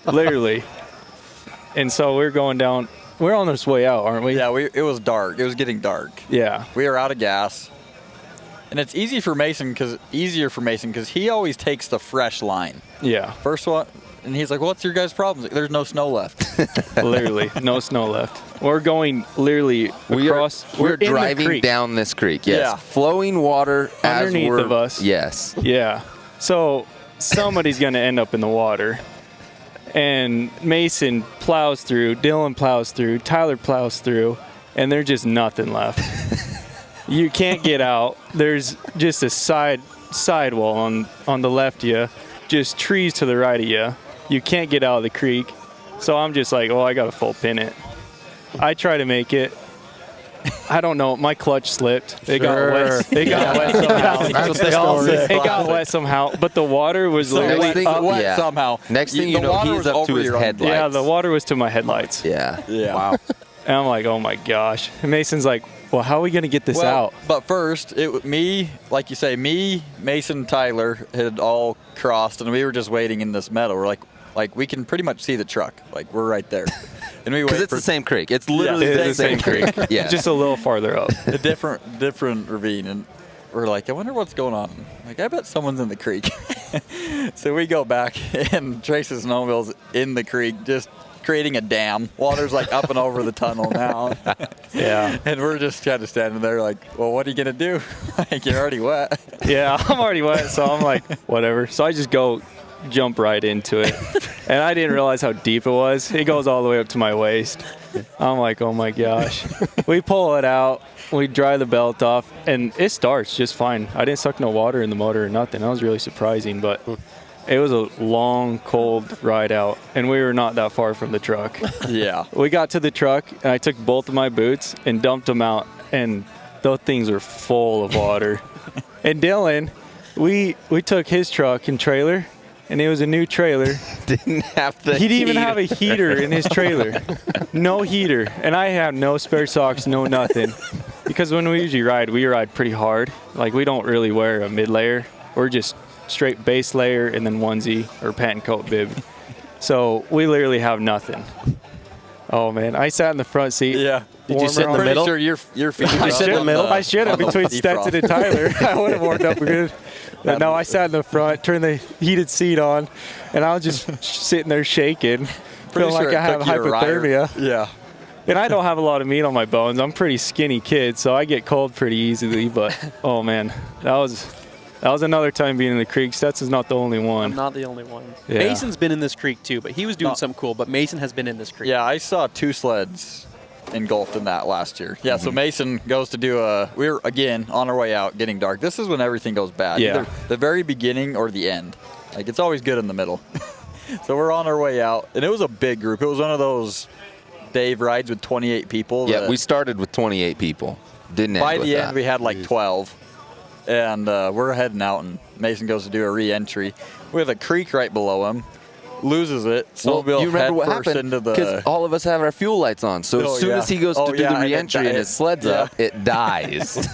S2: literally. And so we're going down. We're on this way out, aren't we?
S6: Yeah, it was dark. It was getting dark.
S2: Yeah.
S6: We were out of gas. And it's easier for Mason because he always takes the fresh line.
S2: Yeah.
S6: First one, and he's like, what's your guys' problem? There's no snow left.
S2: Literally, no snow left. We're going literally across.
S3: We're
S2: in
S3: driving
S2: the creek.
S3: down this creek, yes.
S6: Yeah.
S3: Flowing water
S2: Underneath
S3: as
S2: of us.
S3: Yes.
S2: Yeah. So somebody's going to end up in the water. And Mason plows through, Dylan plows through, Tyler plows through, and there's just nothing left. You can't get out. There's just a sidewall on the left of you, just trees to the right of you. You can't get out of the creek. So I'm just like, I got to full pin it. I try to make it. I don't know. My clutch slipped. It got wet. It got wet somehow. It got wet somehow. But the water was literally
S6: wet somehow.
S3: Next thing you know, he's up to his headlights.
S2: Yeah, the water was to my headlights.
S3: Yeah.
S1: Wow.
S2: And I'm like, oh my gosh. And Mason's like, well, how are we going to get this out?
S6: But first, like you say, Mason, Tyler had all crossed, and we were just waiting in this meadow. We're like we can pretty much see the truck. Like, we're right there.
S3: Because it's the same creek. It's literally the same creek. Yeah.
S2: Just a little farther up.
S6: A different ravine. And we're like, I wonder what's going on. Like, I bet someone's in the creek. So we go back, and Trace's snowmobile's in the creek, just creating a dam. Water's like up and over the tunnel now.
S2: Yeah.
S6: And we're just kind of standing there like, well, what are you going to do? Like, you're already wet.
S2: Yeah, I'm already wet. So I'm like, whatever. So I just jump right into it. And I didn't realize how deep it was. It goes all the way up to my waist. I'm like, oh my gosh. We pull it out. We dry the belt off, and it starts just fine. I didn't suck no water in the motor or nothing. That was really surprising, but it was a long, cold ride out, and we were not that far from the truck.
S6: Yeah.
S2: We got to the truck, and I took both of my boots and dumped them out, and those things were full of water. And Dylan, we took his truck and trailer, and it was a new trailer.
S3: He didn't
S2: even have a heater in his trailer. No heater. And I have no spare socks, no nothing. Because when we usually ride, we ride pretty hard. Like, we don't really wear a mid-layer. We're just straight base layer and then onesie or pant and coat bib. So we literally have nothing. Oh, man. I sat in the front seat.
S6: Yeah.
S2: Did you sit in the middle?
S6: Sure your feet
S2: I should have between Stetson and Tyler. I would have warmed up good. No, I sat in the front, turned the heated seat on, and I was just sitting there shaking, feeling like I have hypothermia.
S6: Yeah.
S2: And I don't have a lot of meat on my bones. I'm a pretty skinny kid, so I get cold pretty easily. But, oh, man, that was another time being in the creek. Stetson's not the only one.
S5: I'm not the only one.
S2: Yeah.
S5: Mason's been in this creek, too, but he was doing something cool. But Mason has been in this creek.
S6: Yeah, I saw 2 sleds engulfed in that last year. Yeah, so Mason goes to do we were, again, on our way out, getting dark. This is when everything goes bad.
S2: Yeah.
S6: Either the very beginning or the end. Like, it's always good in the middle. So we're on our way out, and it was a big group. It was one of those Dave rides with 28 people.
S3: Yeah, we started with 28 people. Didn't end
S6: by
S3: with
S6: the
S3: that.
S6: end, we had like 12. and we're heading out, and Mason goes to do a re-entry. We have a creek right below him. Loses it. Snowmobile
S3: you remember what
S6: head first
S3: happened?
S6: into
S3: Because
S6: the.
S3: all of us have our fuel lights on. So as soon as he goes to do the re-entry and his sled's up, it dies.
S6: The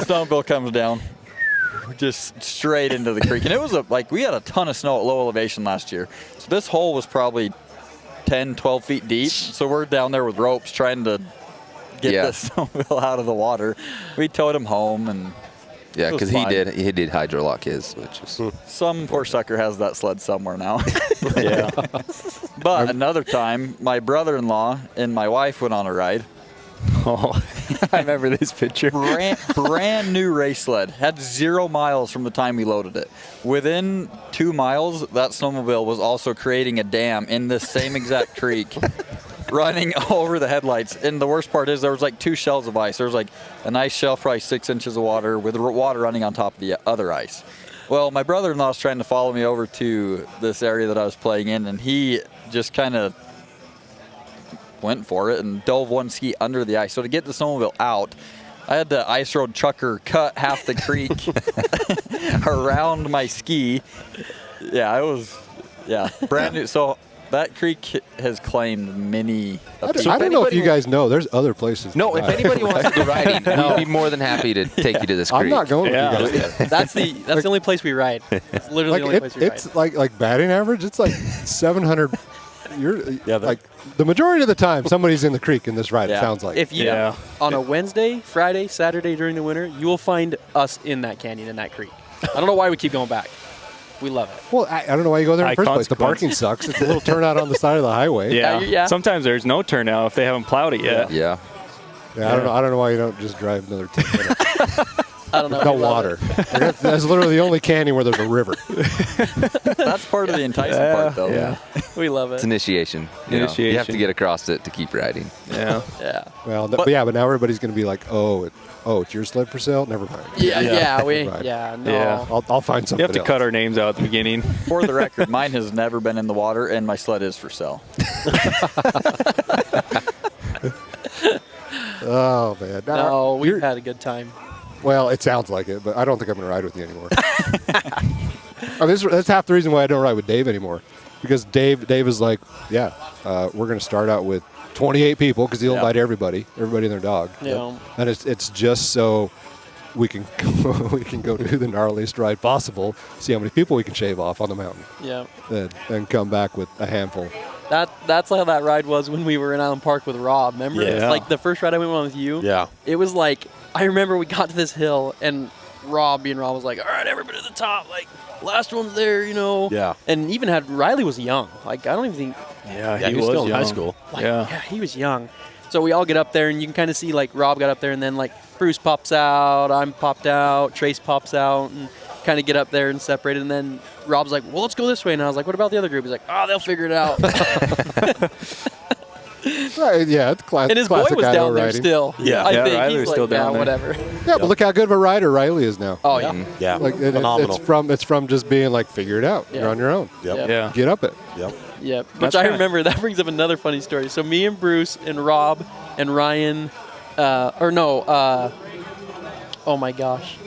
S6: snowmobile comes down, just straight into the creek, and it was we had a ton of snow at low elevation last year. So this hole was probably 10, 12 feet deep. So we're down there with ropes trying to get the snowmobile out of the water. We towed him home, and
S3: yeah, because he did hydrolock his, which is
S6: some poor sucker has that sled somewhere now.
S2: Yeah.
S6: But another time, my brother-in-law and my wife went on a ride.
S2: Oh, I remember this picture.
S6: Brand new race sled. Had 0 miles from the time we loaded it. Within 2 miles, that snowmobile was also creating a dam in this same exact creek, running over the headlights. And the worst part is there was 2 shelves of ice. There was an ice shelf, probably 6 inches of water, with water running on top of the other ice. Well, my brother-in-law was trying to follow me over to this area that I was playing in, and he just kind of went for it and dove one ski under the ice. So to get the snowmobile out, I had the ice road trucker cut half the creek around my ski. Yeah, it was brand new. So that creek has claimed many.
S1: I don't know if you guys know. There's other places.
S3: No, if anybody wants to go riding, we'd be more than happy to take you to this creek.
S1: I'm not going with you guys.
S5: That's the only place we ride. It's literally the only place we ride.
S1: It's like batting average. It's 700. The majority of the time somebody's in the creek in this ride. It sounds like.
S5: If you on a Wednesday, Friday, Saturday during the winter, you will find us in that canyon, in that creek. I don't know why we keep going back. We love it.
S1: Well, I don't know why you go there in the first place. The parking sucks. It's a little turnout on the side of the highway.
S2: Yeah. Sometimes there's no turnout if they haven't plowed it yet.
S3: Yeah.
S1: I don't know why you don't just drive another 10 minutes.
S5: I don't know.
S1: No water. That's literally the only canyon where there's a river.
S6: That's part of the enticing part, though.
S2: Yeah.
S5: We love it.
S3: It's initiation. You have to get across it to keep riding.
S2: Yeah.
S5: Yeah.
S1: Well, but now everybody's going to be like, oh, it's your sled for sale? Never mind.
S5: No.
S1: I'll find something
S2: You have to
S1: else.
S2: cut our names out at the beginning.
S6: For the record, mine has never been in the water, and my sled is for sale.
S1: Oh, man.
S5: No, we've had a good time.
S1: Well, it sounds like it, but I don't think I'm going to ride with you anymore. That's half the reason why I don't ride with Dave anymore. Because Dave is like, we're going to start out with 28 people because he'll invite everybody and their dog.
S5: Yeah.
S1: And it's just so we can go do the gnarliest ride possible, see how many people we can shave off on the mountain.
S5: Yeah.
S1: And come back with a handful.
S5: That's how that ride was when we were in Island Park with Rob. Remember?
S7: Yeah.
S5: Like the first ride I went on with you.
S7: Yeah.
S5: It was like, I remember we got to this hill and Rob was like, all right, everybody to the top. Like, last one's there,
S7: Yeah.
S5: And even Riley was young. Like, I don't even think.
S2: Yeah,
S7: he was still in high school.
S5: Yeah, he was young. So we all get up there, and you can kind of see, like, Rob got up there, and then, like, Bruce pops out, I'm popped out, Trace pops out, and kind of get up there and separated. And then Rob's like, well, let's go this way. And I was like, what about the other group? He's like, they'll figure it out.
S1: Right, yeah, it's classic.
S5: And his boy was down there
S1: riding.
S5: still.
S7: Yeah.
S5: I
S2: Yeah,
S5: think
S2: Riley
S5: he's
S2: was
S5: like,
S2: still down there.
S5: whatever.
S1: Yeah, but look how good of a rider Riley is now.
S5: Oh, yeah.
S7: Yeah.
S1: Like
S7: Phenomenal.
S1: it's from just being like, figure it out.
S5: Yeah.
S1: You're on your own.
S7: Yep.
S2: Yeah.
S1: Get up it.
S7: Yep.
S5: Yeah, which
S2: That's
S5: I
S2: kinda-
S5: remember. That brings up another funny story. So me and Bruce and Rob and Ryan, oh my gosh,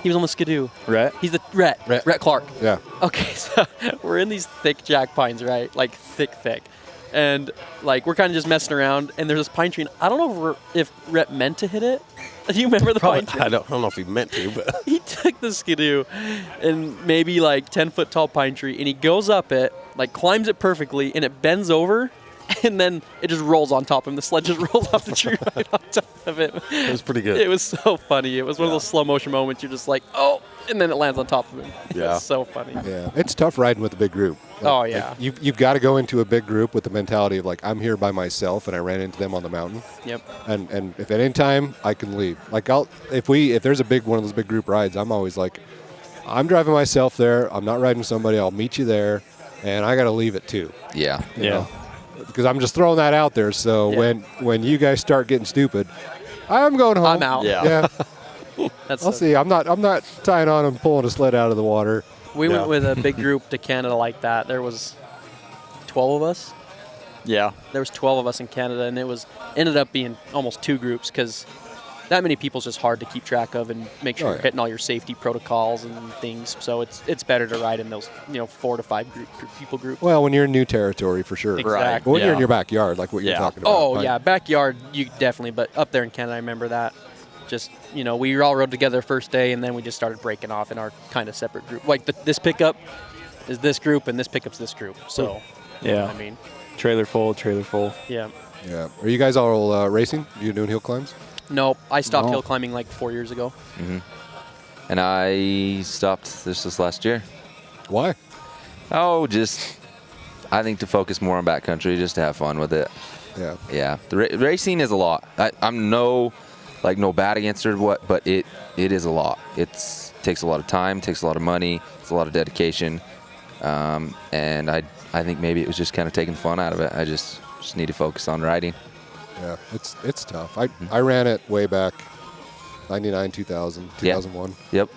S5: he was on the Skidoo.
S2: Rhett?
S5: He's the Rhett Clark.
S1: Yeah.
S5: Okay, so we're in these thick jack pines, right? Like thick. And like we're kind of just messing around, and there's this pine tree. And I don't know if Rhett meant to hit it. Do you remember the pine tree?
S7: I don't know if he meant to, but
S5: He took the Skidoo and maybe like 10-foot tall pine tree, and he goes up it, like climbs it perfectly, and it bends over, and then it just rolls on top of him. The sled just rolls off the tree right on top of it.
S7: it was pretty good.
S5: It was so funny. It was one of those slow motion moments. You're just like, oh, and then it lands on top of him.
S7: Yeah.
S5: It's so funny.
S1: Yeah. It's tough riding with a big group.
S5: Oh, yeah.
S1: You've got to go into a big group with the mentality of like, I'm here by myself, and I ran into them on the mountain.
S5: Yep.
S1: And if at any time I can leave, like if there's a big one of those big group rides, I'm always like, I'm driving myself there. I'm not riding with somebody. I'll meet you there, and I got to leave at 2.
S3: Yeah.
S1: you know? Because I'm just throwing that out there. So when you guys start getting stupid, I'm going home.
S5: I'm out.
S1: Yeah.
S5: That's
S1: I'll see. I'm not tying on and pulling a sled out of the water.
S5: We went with a big group to Canada like that. There was 12 of us.
S6: Yeah.
S5: There was 12 of us in Canada, and it ended up being almost 2 groups because that many people's just hard to keep track of and make sure
S1: Oh,
S5: you're
S1: yeah.
S5: hitting all your safety protocols and things. So it's better to ride in those 4 to 5 people groups.
S1: Well, when you're in new territory, for sure.
S5: Exactly.
S1: But when you're in
S6: Yeah.
S1: your backyard, like what you're
S6: Yeah.
S1: talking about.
S5: Oh
S1: like-
S5: yeah, backyard you definitely, but up there in Canada, I remember that. Just we all rode together first day, and then we just started breaking off in our kind of separate group. Like this pickup is this group, and this pickup's this group. So
S2: Yeah.
S5: I mean,
S2: Trailer full, trailer full.
S5: yeah.
S1: Yeah. Are you guys all racing? You doing hill climbs?
S5: Nope, I stopped
S1: No.
S5: hill climbing like 4 years ago.
S3: And I stopped this last year.
S1: Why?
S3: Oh, just I think to focus more on backcountry, just to have fun with it.
S1: Yeah.
S3: Yeah, the racing is a lot. I'm no bad against it or what, but it is a lot. It takes a lot of time, takes a lot of money, it's a lot of dedication, and I think maybe it was just kind of taking fun out of it. I just need to focus on riding.
S1: Yeah. It's tough. I ran it way back, 99, 2000, 2001.
S3: Yep.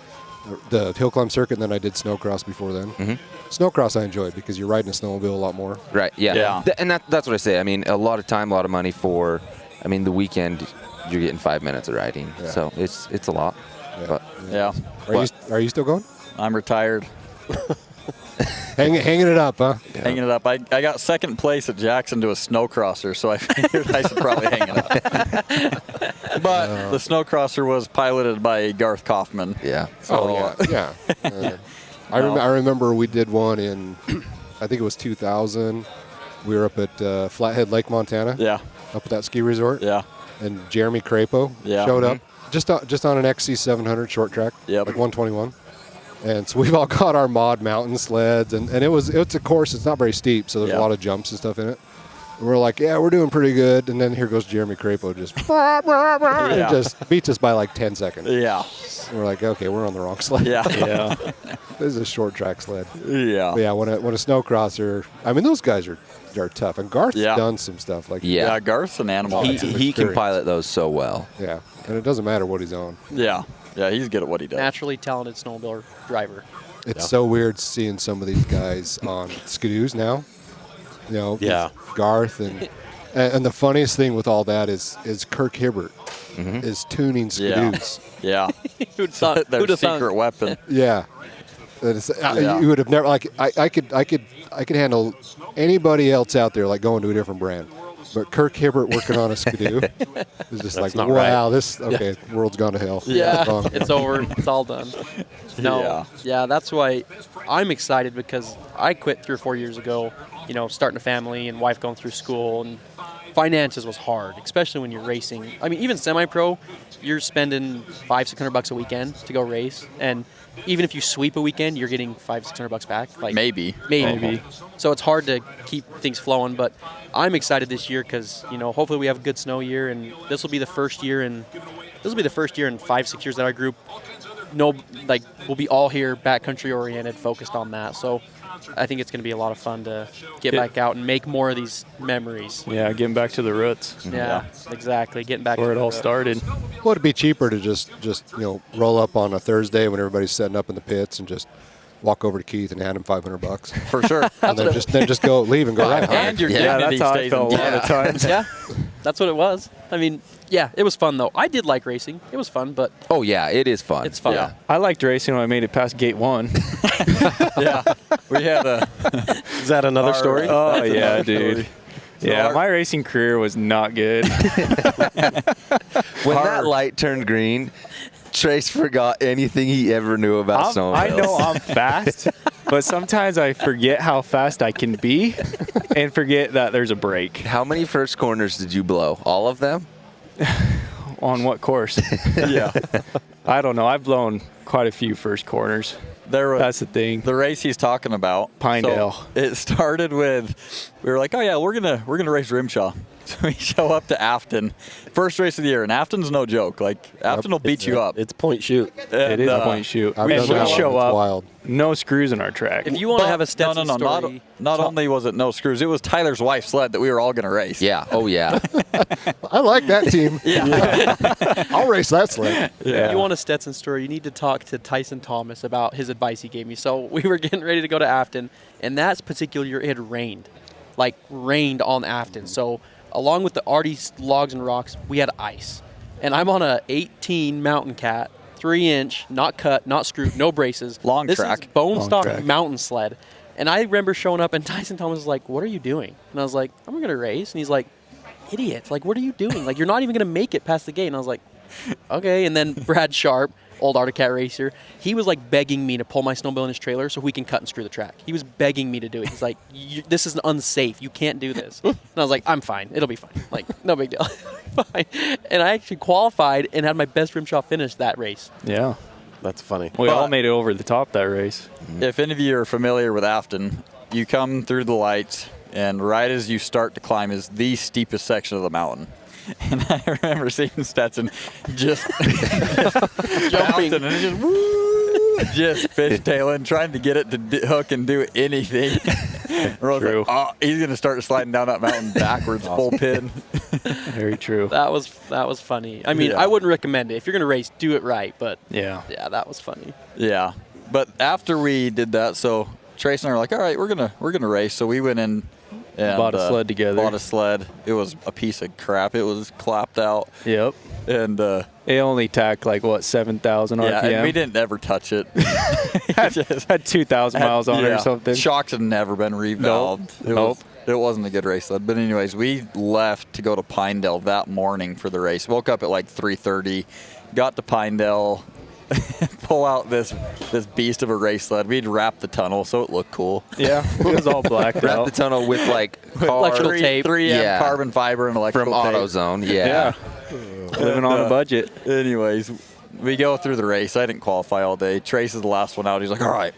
S1: The hill climb circuit, and then I did snowcross before then. Snowcross I enjoyed because you're riding a snowmobile a lot more.
S3: Right. Yeah.
S6: Yeah.
S3: And that's what I say. I mean, a lot of time, a lot of money for. I mean, the weekend you're getting 5 minutes of riding,
S1: Yeah.
S3: so it's a lot.
S1: Yeah.
S3: But
S6: Yeah.
S1: Are you still going?
S6: I'm retired.
S1: Hanging it up, huh?
S6: Hanging it up. I got second place at Jackson to a snowcrosser, so I figured I should probably hang it up. But the snowcrosser was piloted by Garth Kaufman.
S3: yeah.
S1: Oh, yeah. Yeah. I remember we did one in, I think it was 2000. We were up at Flathead Lake, Montana.
S6: Yeah.
S1: Up at that ski resort.
S6: Yeah.
S1: And Jeremy Crapo
S6: Yeah.
S1: showed up just on an XC700 short track,
S6: Yep.
S1: like 121. And so we've all got our mod mountain sleds, and it's a course. It's not very steep, so there's
S6: Yeah.
S1: a lot of jumps and stuff in it. And we're like, yeah, we're doing pretty good. And then here goes Jeremy Crapo just and just beats us by like 10 seconds.
S6: Yeah.
S1: And we're like, okay, we're on the wrong sled.
S6: Yeah.
S2: Yeah.
S1: This is a short track sled.
S6: Yeah.
S1: But yeah, when a snowcrosser, I mean, those guys are tough. And Garth's
S6: Yeah.
S1: done some stuff like
S3: Yeah.
S6: Yeah, Garth's an animal.
S3: He
S1: some
S3: can
S1: experience.
S3: pilot those so well.
S1: Yeah, and it doesn't matter what he's on.
S6: Yeah. Yeah, he's good at what he does.
S5: Naturally talented snowmobile driver.
S1: It's so weird seeing some of these guys on skidoos now. You know,
S7: Yeah.
S1: Garth and the funniest thing with all that is Kirk Hibbert is tuning skidoos.
S6: Yeah.
S5: Who'd thought?
S6: Their
S5: Who'd have
S6: secret
S5: thought?
S6: weapon.
S1: Yeah. And it's,
S6: Yeah.
S1: you would have never like I could handle anybody else out there like going to a different brand, but Kirk Hibbert working on a skidoo is just like
S7: not
S1: wow, this world's gone to hell.
S5: Yeah,
S1: Wrong.
S5: it's over. It's all done. No, yeah, that's why I'm excited because I quit 3 or 4 years ago. You know, starting a family and wife going through school, and finances was hard, especially when you're racing. I mean, even semi-pro, you're spending $500-600 a weekend to go race, and even if you sweep a weekend, you're getting $500-600 back. Like
S6: Maybe.
S5: So it's hard to keep things flowing, but I'm excited this year because hopefully we have a good snow year, and this will be the first year in 5-6 years that our group we'll be all here backcountry oriented, focused on that. So I think it's going to be a lot of fun to get back out and make more of these memories.
S2: Yeah, getting back to the roots.
S5: Yeah, exactly. Getting back
S2: Where
S5: to
S2: it
S5: the
S2: all
S5: road.
S2: started.
S1: Well, it'd be cheaper to just roll up on a Thursday when everybody's setting up in the pits and just walk over to Keith and hand him $500,
S6: For sure.
S1: and then just go leave and go ride home.
S6: And your
S2: Yeah,
S6: dignity
S2: that's how I
S6: stays
S2: felt a lot of
S6: intact.
S2: times.
S5: Yeah, that's what it was. I mean, yeah, it was fun though. I did like racing. It was fun, but
S3: Oh yeah, it is fun.
S5: it's fun.
S6: Yeah.
S2: I liked racing when I made it past gate 1.
S6: Yeah. We had a.
S7: Is that another
S6: Our,
S7: story?
S2: Oh,
S6: that's
S2: yeah,
S6: another
S2: dude.
S6: story.
S2: Yeah,
S6: our-
S2: my racing career was not good.
S3: When that light turned green, Trace forgot anything he ever knew about snowmobiles.
S2: I know I'm fast, but sometimes I forget how fast I can be and forget that there's a break.
S3: How many first corners did you blow? All of them?
S2: On what course?
S6: Yeah.
S2: I don't know. I've blown quite a few first corners.
S6: There was
S2: That's the thing.
S6: the race he's talking about.
S2: Pinedale.
S6: So it started with, we were like, oh yeah, we're gonna race RMSHA. So we show up to Afton, first race of the year, and Afton's no joke. Like Afton will beat you up.
S7: It's point shoot.
S2: It is a point shoot.
S1: I've
S2: And
S1: done
S2: we
S1: that one.
S2: show
S1: It's
S2: up,
S1: wild.
S2: no screws in our track.
S5: If you want to have a Stetson
S6: no,
S5: story,
S6: not only was it no screws, it was Tyler's wife's sled that we were all gonna race.
S3: Yeah. Oh yeah.
S1: I like that team.
S6: Yeah.
S1: I'll race that sled.
S5: if you want a Stetson story, you need to talk to Tyson Thomas about his advice he gave me. So we were getting ready to go to Afton, and that particular year it had rained on Afton. So along with the arty logs and rocks, we had ice. and I'm on a 18 Mountain Cat, 3-inch, not cut, not screwed, no braces.
S6: Long
S5: this
S6: track.
S5: Is bone
S2: Long
S5: stock
S2: track.
S5: mountain sled. And I remember showing up, and Tyson Thomas was like, "What are you doing?" And I was like, "I'm going to race." And he's like, "Idiot. Like, what are you doing? Like, you're not even going to make it past the gate." And I was like, "Okay." And then Brad Sharp, old Arctic Cat racer, he was like begging me to pull my snowmobile in his trailer so we can cut and screw the track. He was begging me to do it. He's like, "This is unsafe. You can't do this." And I was like, "I'm fine. It'll be fine. Like, no big deal." Fine. And I actually qualified and had my best rim shot finish that race.
S2: Yeah.
S7: That's funny.
S2: We all made it over the top that race.
S6: If any of you are familiar with Afton, you come through the lights, and right as you start to climb is the steepest section of the mountain. And I remember seeing Stetson just
S5: Jumping.
S6: and just just fishtailing, trying to get it to hook and do anything. Rose
S2: True.
S6: like, oh, he's gonna start sliding down that mountain backwards, full pin.
S2: Very true.
S5: That was funny. I mean,
S6: Yeah.
S5: I wouldn't recommend it. If you're going to race, do it right. But
S2: Yeah.
S5: yeah, that was funny.
S6: Yeah, but after we did that, so Trace and I were like, all right, we're gonna race. So we went in and
S2: Bought a sled together.
S6: Bought a sled. It was a piece of crap. It was clapped out,
S2: Yep.
S6: and
S2: It only tacked like, what, 7,000 RPM?
S6: yeah, and we didn't ever touch it.
S2: Had 2,000 miles on it
S6: Yeah.
S2: or something.
S6: Shocks had never been revalved.
S2: Nope.
S6: It wasn't a good race sled. But anyways, we left to go to Pinedale that morning for the race. Woke up at like 3:30, got to Pinedale, pull out this beast of a race sled. We'd wrap the tunnel so it looked cool.
S2: Yeah. It was all blacked
S3: Wrap
S2: out.
S3: the tunnel with like
S5: Electrical
S3: car
S5: tape.
S6: 3M
S3: Yeah.
S6: carbon fiber and
S3: from
S6: electrical tape.
S3: AutoZone. Yeah.
S2: Yeah. Living on a budget.
S6: Anyways, we go through the race. I didn't qualify all day. Trace is the last one out. He's like, all right,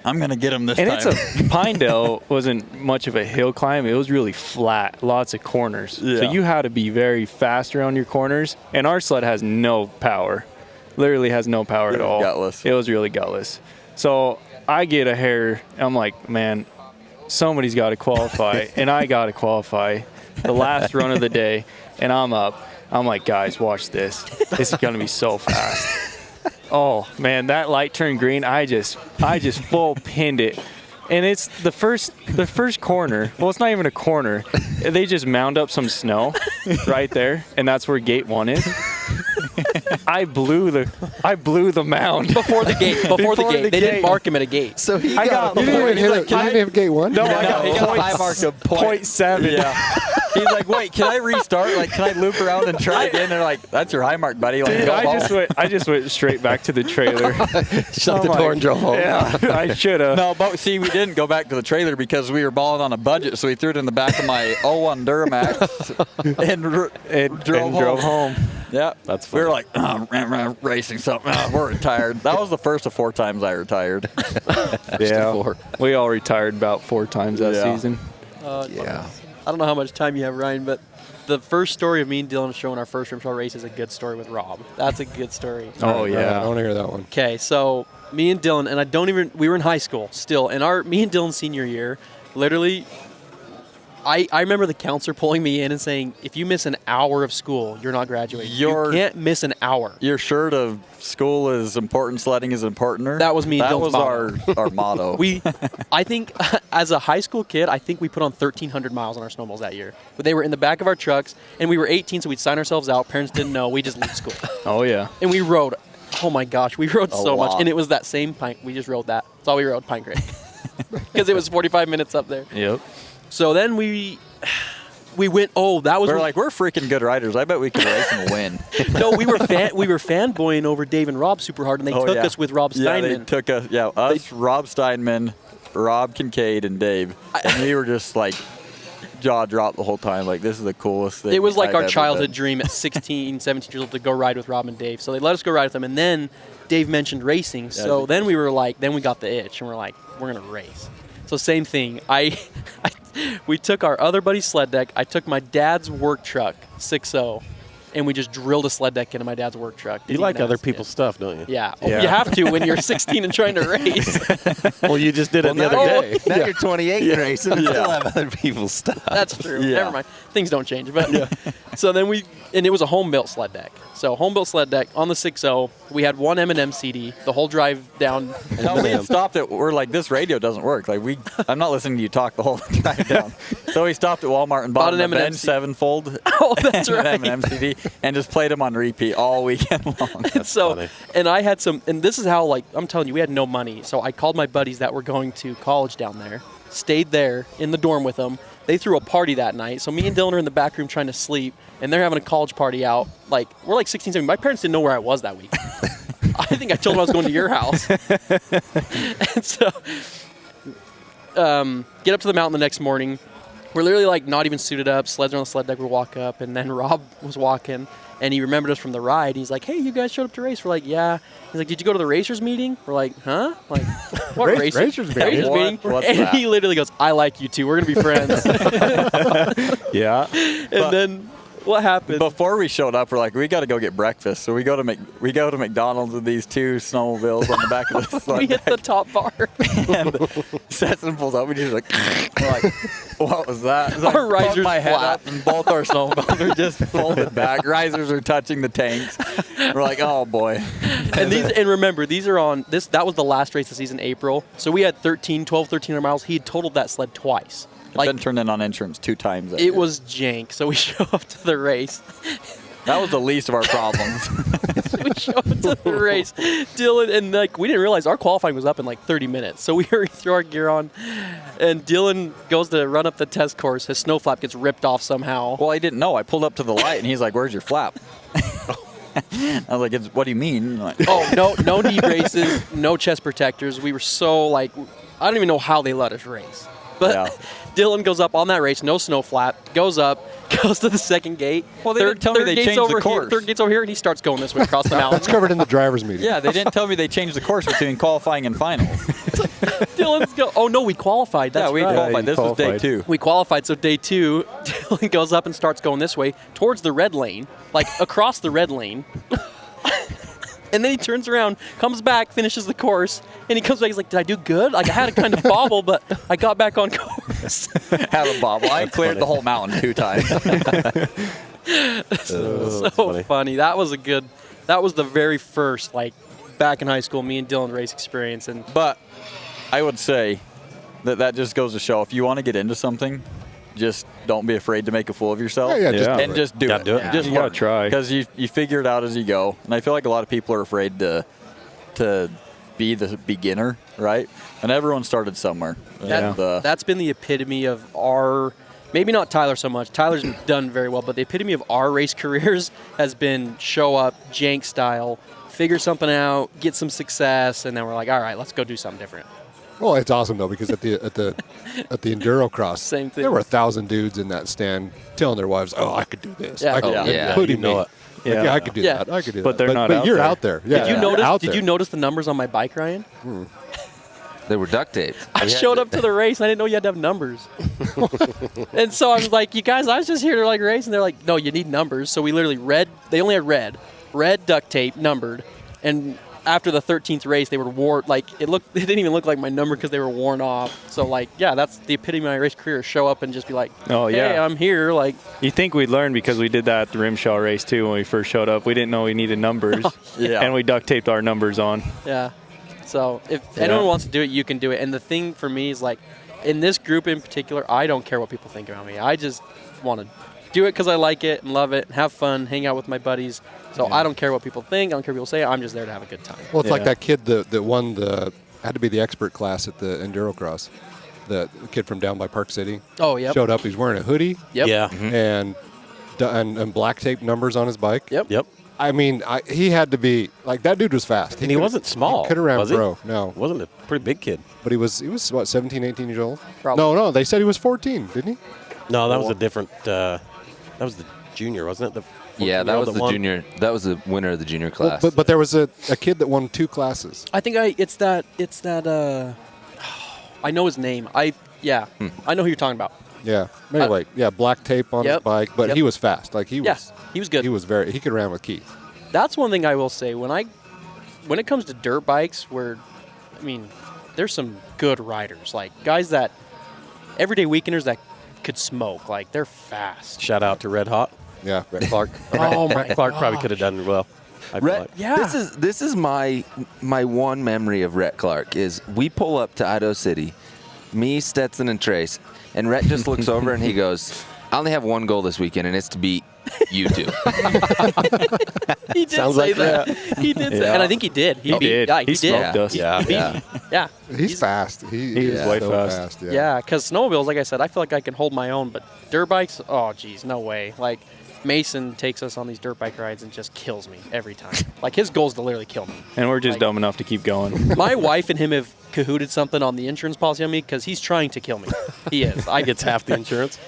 S6: I'm going to get him this
S2: And
S6: time.
S2: it's Pinedale wasn't much of a hill climb. It was really flat, lots of corners.
S6: Yeah.
S2: So you had to be very fast around your corners. And our sled has no power. Literally has no power at
S6: was
S2: all.
S6: gutless.
S2: It was really gutless. So I get a hair. I'm like, man, somebody's got to qualify. And I got to qualify the last run of the day. And I'm up. I'm like, guys, watch this. This is going to be so fast. Oh, man, that light turned green. I just full pinned it. And it's the first corner. Well, it's not even a corner. They just mound up some snow right there, and that's where gate 1 is. I blew the mound
S5: Before the gate. Before the gate. They didn't mark him at a gate.
S3: So he
S2: I got
S1: You didn't even hit it. You didn't hit gate 1?
S2: No, I got
S6: he got a high mark of point.
S2: 0.7.
S6: Yeah. He's like, wait, can I restart? Like, can I loop around and try again? They're like, that's your high mark, buddy. Like,
S2: Dude,
S6: go home.
S2: I just went straight back to the trailer.
S7: Shut the door and drove home.
S2: Yeah, I should have.
S6: No, but see, we didn't go back to the trailer because we were balling on a budget, so we threw it in the back of my 01 Duramax and drove home. Yeah,
S7: That's
S6: We were
S7: funny.
S6: like, racing something. We're retired. That was the first of 4 times I retired.
S2: Yeah, we all retired about 4 times that
S6: Yeah.
S2: season.
S3: Yeah.
S5: I don't know how much time you have, Ryan, but the first story of me and Dylan showing our first rim shot race is a good story with Rob. That's a good story.
S2: Oh
S1: I
S2: yeah.
S1: want to hear that one.
S5: Okay, so me and Dylan, and we were in high school still, and me and Dylan's senior year, literally, I remember the counselor pulling me in and saying, if you miss an hour of school, you're not graduating. You can't miss an hour.
S6: Your shirt of school is important, sledding is importanter.
S5: That was me and
S6: That
S5: Dylan's
S6: was our motto.
S5: I think, as a high school kid, I think we put on 1,300 miles on our snowmobiles that year. But they were in the back of our trucks, and we were 18, so we'd sign ourselves out. Parents didn't know. We just leave school.
S2: Oh yeah.
S5: And we rode. Oh my gosh, we rode so much.
S6: lot.
S5: And it was that same Pine. We just rode that. That's all we rode, Pine Creek. Because it was 45 minutes up there.
S2: Yep.
S5: So then we went,
S6: we're freaking good riders. I bet we could race and win.
S5: No, we were fanboying over Dave and Rob super hard, and they took us with Rob Steinman.
S6: Yeah, they took us. Yeah, us, Rob Steinman, Rob Kincaid, and Dave. And we were just like jaw dropped the whole time. Like, this is the coolest thing.
S5: It was like
S6: I've
S5: our
S6: ever
S5: childhood
S6: been.
S5: dream at 16, 17 years old to go ride with Rob and Dave. So they let us go ride with them, and then Dave mentioned racing. So then we were like, then we got the itch, and we're like, we're gonna race. So same thing. We took our other buddy's sled deck. I took my dad's work truck, 6.0, and we just drilled a sled deck into my dad's work truck.
S7: You like other people's stuff, don't you?
S5: Yeah.
S2: Yeah.
S5: You have to when you're 16 and trying to race.
S7: Well, you just did it the other day.
S3: Now you're 28 and racing and still have other people's stuff.
S5: That's true.
S6: Yeah.
S5: Never mind. Things don't change. But so then and it was a home-built sled deck. So home-built sled deck on the 6.0. We had one M&M CD the whole drive down.
S6: No, we had stopped it. We're like, this radio doesn't work. Like, I'm not listening to you talk the whole drive down. So we stopped at Walmart and bought
S5: an
S6: an
S5: M&M
S6: M&M 7-fold.
S5: Oh, that's
S6: and
S5: right.
S6: an M&M CD and just played them on repeat all weekend long.
S5: So,
S7: funny.
S5: and I had some, and this is how, like, I'm telling you, we had no money. So I called my buddies that were going to college down there, stayed there in the dorm with them. They threw a party that night. So me and Dylan are in the back room trying to sleep, and they're having a college party out. Like, we're like 16, 17. My parents didn't know where I was that week. I think I told them I was going to your house. And so, get up to the mountain the next morning. We're literally like not even suited up. Sleds are on the sled deck. We walk up, and then Rob was walking, and he remembered us from the ride. He's like, "Hey, you guys showed up to race?" We're like, "Yeah." He's like, "Did you go to the racers meeting?" We're like, "Huh?" Like, what
S1: Racers meeting?
S5: Racers
S6: What?
S5: meeting?
S6: What's
S5: and
S6: that?
S5: he literally goes, "I like you too. We're gonna be friends."
S2: Yeah.
S5: And then what happened?
S6: Before we showed up, we're like, we got to go get breakfast. So we go to McDonald's with these 2 snowmobiles on the back of the
S5: We
S6: sled.
S5: hit the top bar.
S6: And Stetson pulls up, and he's like, we're like, what was that? It's like,
S5: Our riser's
S6: put my head
S5: flat.
S6: up, and both our snowmobiles are just folded back. Risers are touching the tanks. We're like, oh boy.
S5: And remember, these are on this. That was the last race of the season, April. So we had 1,200 miles. He had totaled that sled twice.
S6: I've been turned in on insurance 2 times. that
S5: It
S6: year.
S5: was jank. So we show up to the race.
S6: That was the least of our problems.
S5: We show up to the race. Dylan, and like we didn't realize our qualifying was up in like 30 minutes. So we already throw our gear on, and Dylan goes to run up the test course. His snow flap gets ripped off somehow.
S6: Well, I didn't know. I pulled up to the light, and he's like, where's your flap? I was like, what do you mean? Like,
S5: Oh, no knee braces, no chest protectors. We were so like, I don't even know how they let us race. But
S6: Yeah.
S5: Dylan goes up on that race, no snow flap, goes up, goes to the second gate.
S6: Well, they didn't tell me they
S5: gate's
S6: changed the
S5: over
S6: course.
S5: Here, third gate's over here, and he starts going this way across the mountain.
S1: That's covered in the driver's meeting.
S6: yeah, they didn't tell me they changed the course between qualifying and finals.
S5: Dylan's go. Oh no, we qualified. That's
S6: Yeah, we
S5: right.
S6: qualified. This was day
S2: qualified.
S6: 2.
S5: We qualified, so day 2, Dylan goes up and starts going this way towards the red lane, like across the red lane. And then he turns around, comes back, finishes the course, and he comes back. He's like, "Did I do good? Like I had a kind of bobble, but I got back on course."
S6: Had a bobble. I cleared the whole mountain 2 times.
S5: So
S7: funny.
S5: funny. That was the very first, like, back in high school, me and Dylan race experience. And
S6: But I would say that just goes to show, if you want to get into something, just don't be afraid to make a fool of yourself.
S1: Yeah, just
S2: Yeah.
S1: do
S6: And
S1: it.
S6: just do
S7: Gotta
S6: it.
S7: do it.
S6: Just
S2: You gotta
S6: learn.
S2: try.
S6: Because you figure it out as you go. And I feel like a lot of people are afraid to be the beginner, right? And everyone started somewhere. And,
S5: that's been the epitome of our, maybe not Tyler so much. Tyler's done very well, but the epitome of our race careers has been show up, jank style, figure something out, get some success, and then we're like, all right, let's go do something different.
S1: Well, it's awesome though because at the Endurocross,
S5: Same thing.
S1: there were 1,000 dudes in that stand telling their wives, "Oh, I could do this.
S5: Yeah.
S1: I could,
S5: Oh,
S3: yeah.
S1: including
S7: You know
S1: me.
S7: it.
S1: Like,
S2: Yeah.
S1: yeah, I could do
S5: Yeah.
S1: that. I could do
S2: But
S1: that."
S2: they're not
S1: but
S2: out
S1: you're
S2: there.
S1: out there. Yeah.
S5: Did you
S1: yeah,
S5: notice?
S1: out
S5: Did
S1: there.
S5: you notice the numbers on my bike, Ryan?
S3: They were duct taped.
S5: I showed up to the race and I didn't know you had to have numbers. And so I was like, "You guys, I was just here to like race." And they're like, "No, you need numbers." So we literally they only had red duct tape numbered, and after the 13th race, they were worn, like, it didn't even look like my number because they were worn off. So, like, yeah, that's the epitome of my race career, show up and just be like,
S2: Oh,
S5: hey,
S2: yeah.
S5: I'm here. Like,
S2: You think we'd learn because we did that at the RMSHA race too when we first showed up. We didn't know we needed numbers,
S6: Yeah.
S2: and we duct taped our numbers on.
S5: yeah. So if anyone wants to do it, you can do it. And the thing for me is, like, in this group in particular, I don't care what people think about me. I just want to do it because I like it and love it and have fun, hang out with my buddies. So I don't care what people think. I don't care what people say. I'm just there to have a good time.
S1: Well, it's like
S2: Yeah.
S1: that kid that won had to be the expert class at the Endurocross. The kid from down by Park City.
S5: Oh, yep.
S1: Showed up. He's wearing a hoodie
S5: Yep.
S7: Yeah.
S1: and black tape numbers on his bike.
S5: Yep.
S7: Yep.
S1: I mean, he had to be like that. Dude was fast,
S7: And he wasn't small.
S1: He could have ran
S7: was he?
S1: pro. No,
S7: Wasn't a pretty big kid.
S1: but he was what 17, 18 years old.
S5: Probably.
S1: No. They said he was 14, didn't he?
S7: No, that was a different. That was the junior, wasn't it?
S3: Yeah, that
S7: 14-year-old
S3: was the
S7: won?
S3: junior. That was the winner of the junior
S1: Well,
S3: class.
S1: but there was a kid that won 2 classes.
S5: I think it's that I know his name. I know who you're talking about.
S1: Yeah. Anyway, black tape on his
S5: Yep.
S1: bike, but
S5: Yep.
S1: he was fast. Like he was.
S5: Yeah, he was good.
S1: He could run with Keith.
S5: That's one thing I will say when it comes to dirt bikes, there's some good riders, like guys that everyday weekenders that could smoke, like they're fast.
S7: Shout out to Red Hot.
S1: Yeah.
S7: Brett Clark.
S5: Oh my
S7: Brett Clark probably could have done well. I feel like.
S5: Yeah.
S3: This is my one memory of Rhett Clark is we pull up to Idaho City, me, Stetson, and Trace, And Rhett just looks over and he goes, I only have one goal this weekend, and it's to beat you two.
S5: He did
S7: Sounds
S5: say
S7: like
S5: that. He did say, and I think he did.
S2: He did.
S5: Yeah,
S2: He
S5: did.
S2: smoked us.
S7: Yeah.
S5: Yeah.
S1: He's fast. He
S2: is
S1: is
S2: way
S1: so
S2: fast.
S5: Yeah, because snowmobiles, like I said, I feel like I can hold my own, but dirt bikes, oh, geez, no way. Like, Mason takes us on these dirt bike rides and just kills me every time. Like, his goal is to literally kill me.
S2: And we're just
S5: Like-
S2: dumb enough to keep going.
S5: My wife and him have cahooted something on the insurance policy on me because he's trying to kill me. He is. I
S7: Gets half the insurance.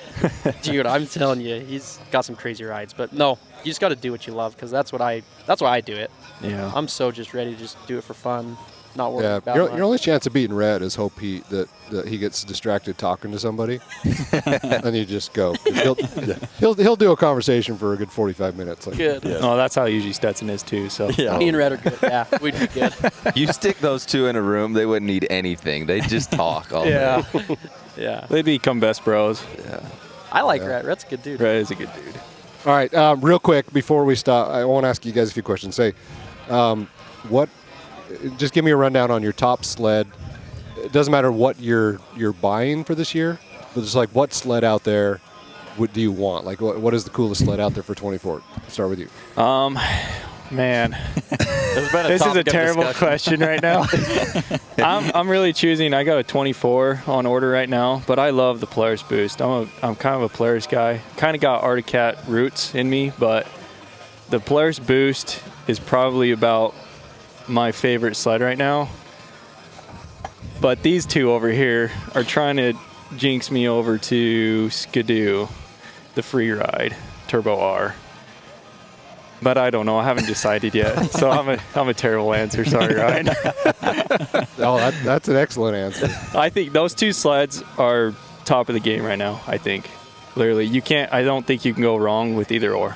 S5: Dude, I'm telling you, he's got some crazy rides. But no, you just got to do what you love because that's why I do it.
S2: Yeah.
S5: I'm so just ready to just do it for fun, not worry
S1: Yeah,
S5: about
S1: your
S5: much.
S1: only chance of beating Red is hope that he gets distracted talking to somebody, and you just go. He'll do a conversation for a good 45 minutes. Like,
S5: Good.
S2: Oh, that's how usually Stetson is too. So
S6: Yeah.
S5: Me and Red are good. Yeah, we'd be good.
S3: You stick those two in a room, they wouldn't need anything. They just talk all day.
S2: yeah,
S5: Yeah.
S2: they become best bros.
S5: I like Red. Red's a good dude.
S2: Red is a good dude.
S1: All right, real quick before we stop, I want to ask you guys a few questions. Say, just give me a rundown on your top sled. It doesn't matter what you're buying for this year, but just like what sled out there do you want? Like what is the coolest sled out there for 24? Let's start with you.
S2: Man,
S6: There's been a
S2: this is a
S6: topic of
S2: terrible
S6: discussion.
S2: question right now. I'm really choosing. I got a 24 on order right now, but I love the Polaris Boost. I'm kind of a Polaris guy. Kind of got Arctic Cat roots in me, but the Polaris Boost is probably about my favorite sled right now. But these two over here are trying to jinx me over to Skidoo, the Free Ride Turbo R. But I don't know. I haven't decided yet. So I'm a terrible answer. Sorry, Ryan.
S1: Oh, that's an excellent answer.
S2: I think those two sleds are top of the game right now. I think, literally, I don't think you can go wrong with either or.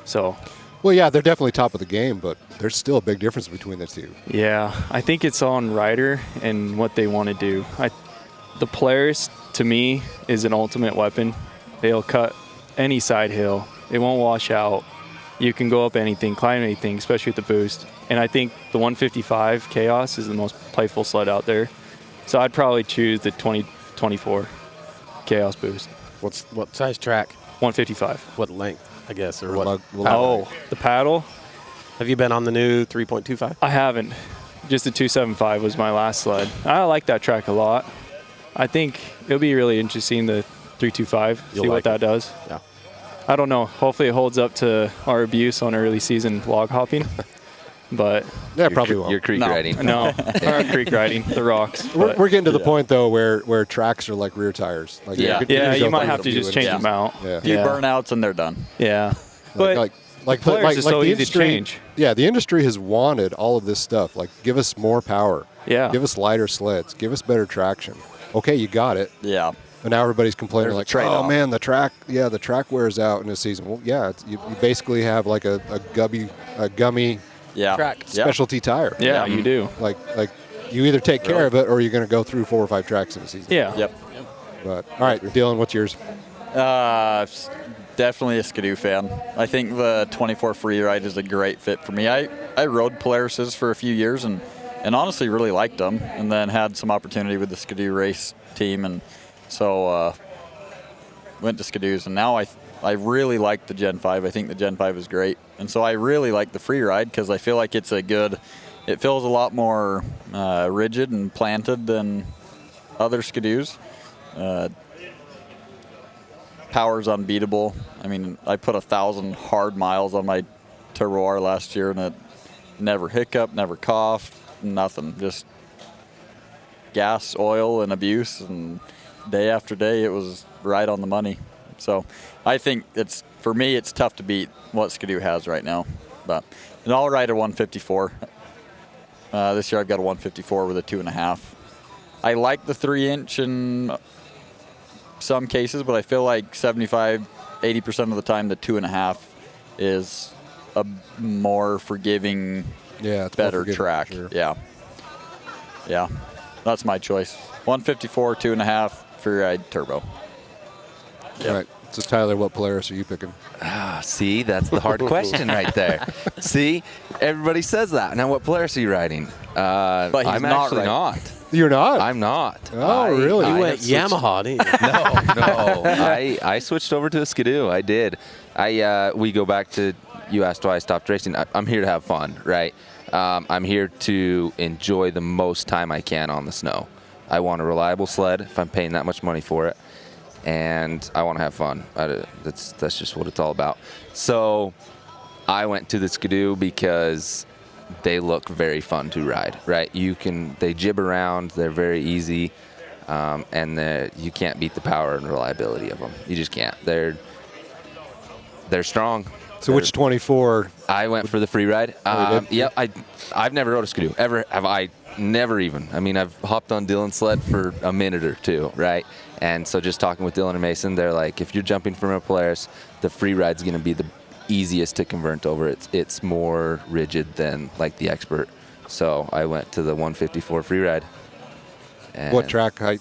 S2: So,
S1: Well, yeah, they're definitely top of the game, but there's still a big difference between the two.
S2: yeah, I think it's on rider and what they want to do. The Polaris, to me, is an ultimate weapon. They'll cut any side hill. It won't wash out. You can go up anything, climb anything, especially with the boost. And I think the 155 Chaos is the most playful sled out there. So I'd probably choose the 2024 Chaos Boost.
S7: What size track?
S2: 155.
S7: What length, I guess, or
S1: Or
S7: what?
S1: lug-
S2: Oh, the paddle?
S7: Have you been on the new 3.25?
S2: I haven't. Just the 275 was my last sled. I like that track a lot. I think it'll be really interesting, the 325,
S7: You'll
S2: see what
S7: like
S2: that
S7: it.
S2: does.
S7: Yeah.
S2: I don't know. Hopefully it holds up to our abuse on early season log hopping. But
S1: Yeah, probably
S3: You're
S1: won't.
S3: creek riding.
S2: no, our creek riding, the rocks. but-
S1: We're getting to the point though where tracks are like rear tires. Like
S3: Yeah.
S2: yeah, you might
S1: don't
S2: have to
S1: do
S2: just
S1: it.
S2: change
S6: Yeah.
S2: them out.
S1: Yeah.
S6: Few
S2: Yeah.
S6: burnouts and they're done.
S2: Yeah. But
S1: like
S2: Polaris is so
S1: the
S2: easy to
S1: industry,
S2: change.
S1: Yeah, the industry has wanted all of this stuff. Like, give us more power.
S2: Yeah.
S1: Give us lighter sleds. Give us better traction. Okay, you got it.
S6: Yeah.
S1: And now everybody's complaining
S6: There's a
S1: like,
S6: trade-off.
S1: oh man, the track wears out in this season. Well, yeah, you basically have like a gummy
S6: Yeah.
S5: Track.
S6: Yeah.
S1: specialty tire.
S2: yeah, you do.
S1: Like you either take care of it or you're going to go through 4 or 5 tracks in a season.
S2: Yeah.
S6: Yep.
S1: But all right, Dylan, what's yours?
S6: Definitely a Skidoo fan. I think the 24 Free Ride is a great fit for me. I rode Polarises for a few years and honestly really liked them, and then had some opportunity with the Skidoo race team, and so went to Skidoos, and now I really like the Gen 5. I think the Gen 5 is great, and so I really like the Free Ride because I feel like it feels a lot more rigid and planted than other Skidoos. Power's unbeatable. I mean, I put 1,000 hard miles on my Turbo R last year, and it never hiccuped, never coughed, nothing. Just gas, oil, and abuse, and day after day, it was right on the money. So I think for me, it's tough to beat what Skidoo has right now. But I'll ride a 154. This year I've got a 154 with a 2.5. I like the 3-inch in some cases, but I feel like 75-80% of the time the 2.5 is a more forgiving,
S1: Yeah, it's more
S6: better
S1: forgiving,
S6: track.
S1: sure.
S6: Yeah, that's my choice. 154, 2.5 Free Ride Turbo.
S1: All right. So Tyler, what Polaris are you picking?
S3: See, that's the hard question right there. See, everybody says that. Now, what Polaris are you riding?
S6: But he's
S3: I'm
S6: not
S3: actually
S6: riding.
S3: not.
S1: You're not?
S3: I'm not.
S1: Oh, really?
S7: You
S3: I
S7: went
S3: have switched-
S7: Yamaha, didn't you?
S3: No. I switched over to a Skidoo. I did. We go back to, you asked why I stopped racing. I'm here to have fun, right? I'm here to enjoy the most time I can on the snow. I want a reliable sled if I'm paying that much money for it, and I want to have fun. That's just what it's all about. So I went to the Skidoo because they look very fun to ride, right? They jib around, they're very easy, and you can't beat the power and reliability of them. You just can't. They're strong.
S1: So which 24?
S3: I went for the free ride.
S1: Oh, you did?
S3: Yeah, I've never rode a Skidoo. Ever have I? Never even. I mean, I've hopped on Dylan's sled for a minute or two, right? And so just talking with Dylan and Mason, they're like, if you're jumping from a Polaris, the free ride's going to be the easiest to convert over. It's more rigid than like the Expert. So I went to the 154 free ride. And
S1: What track height?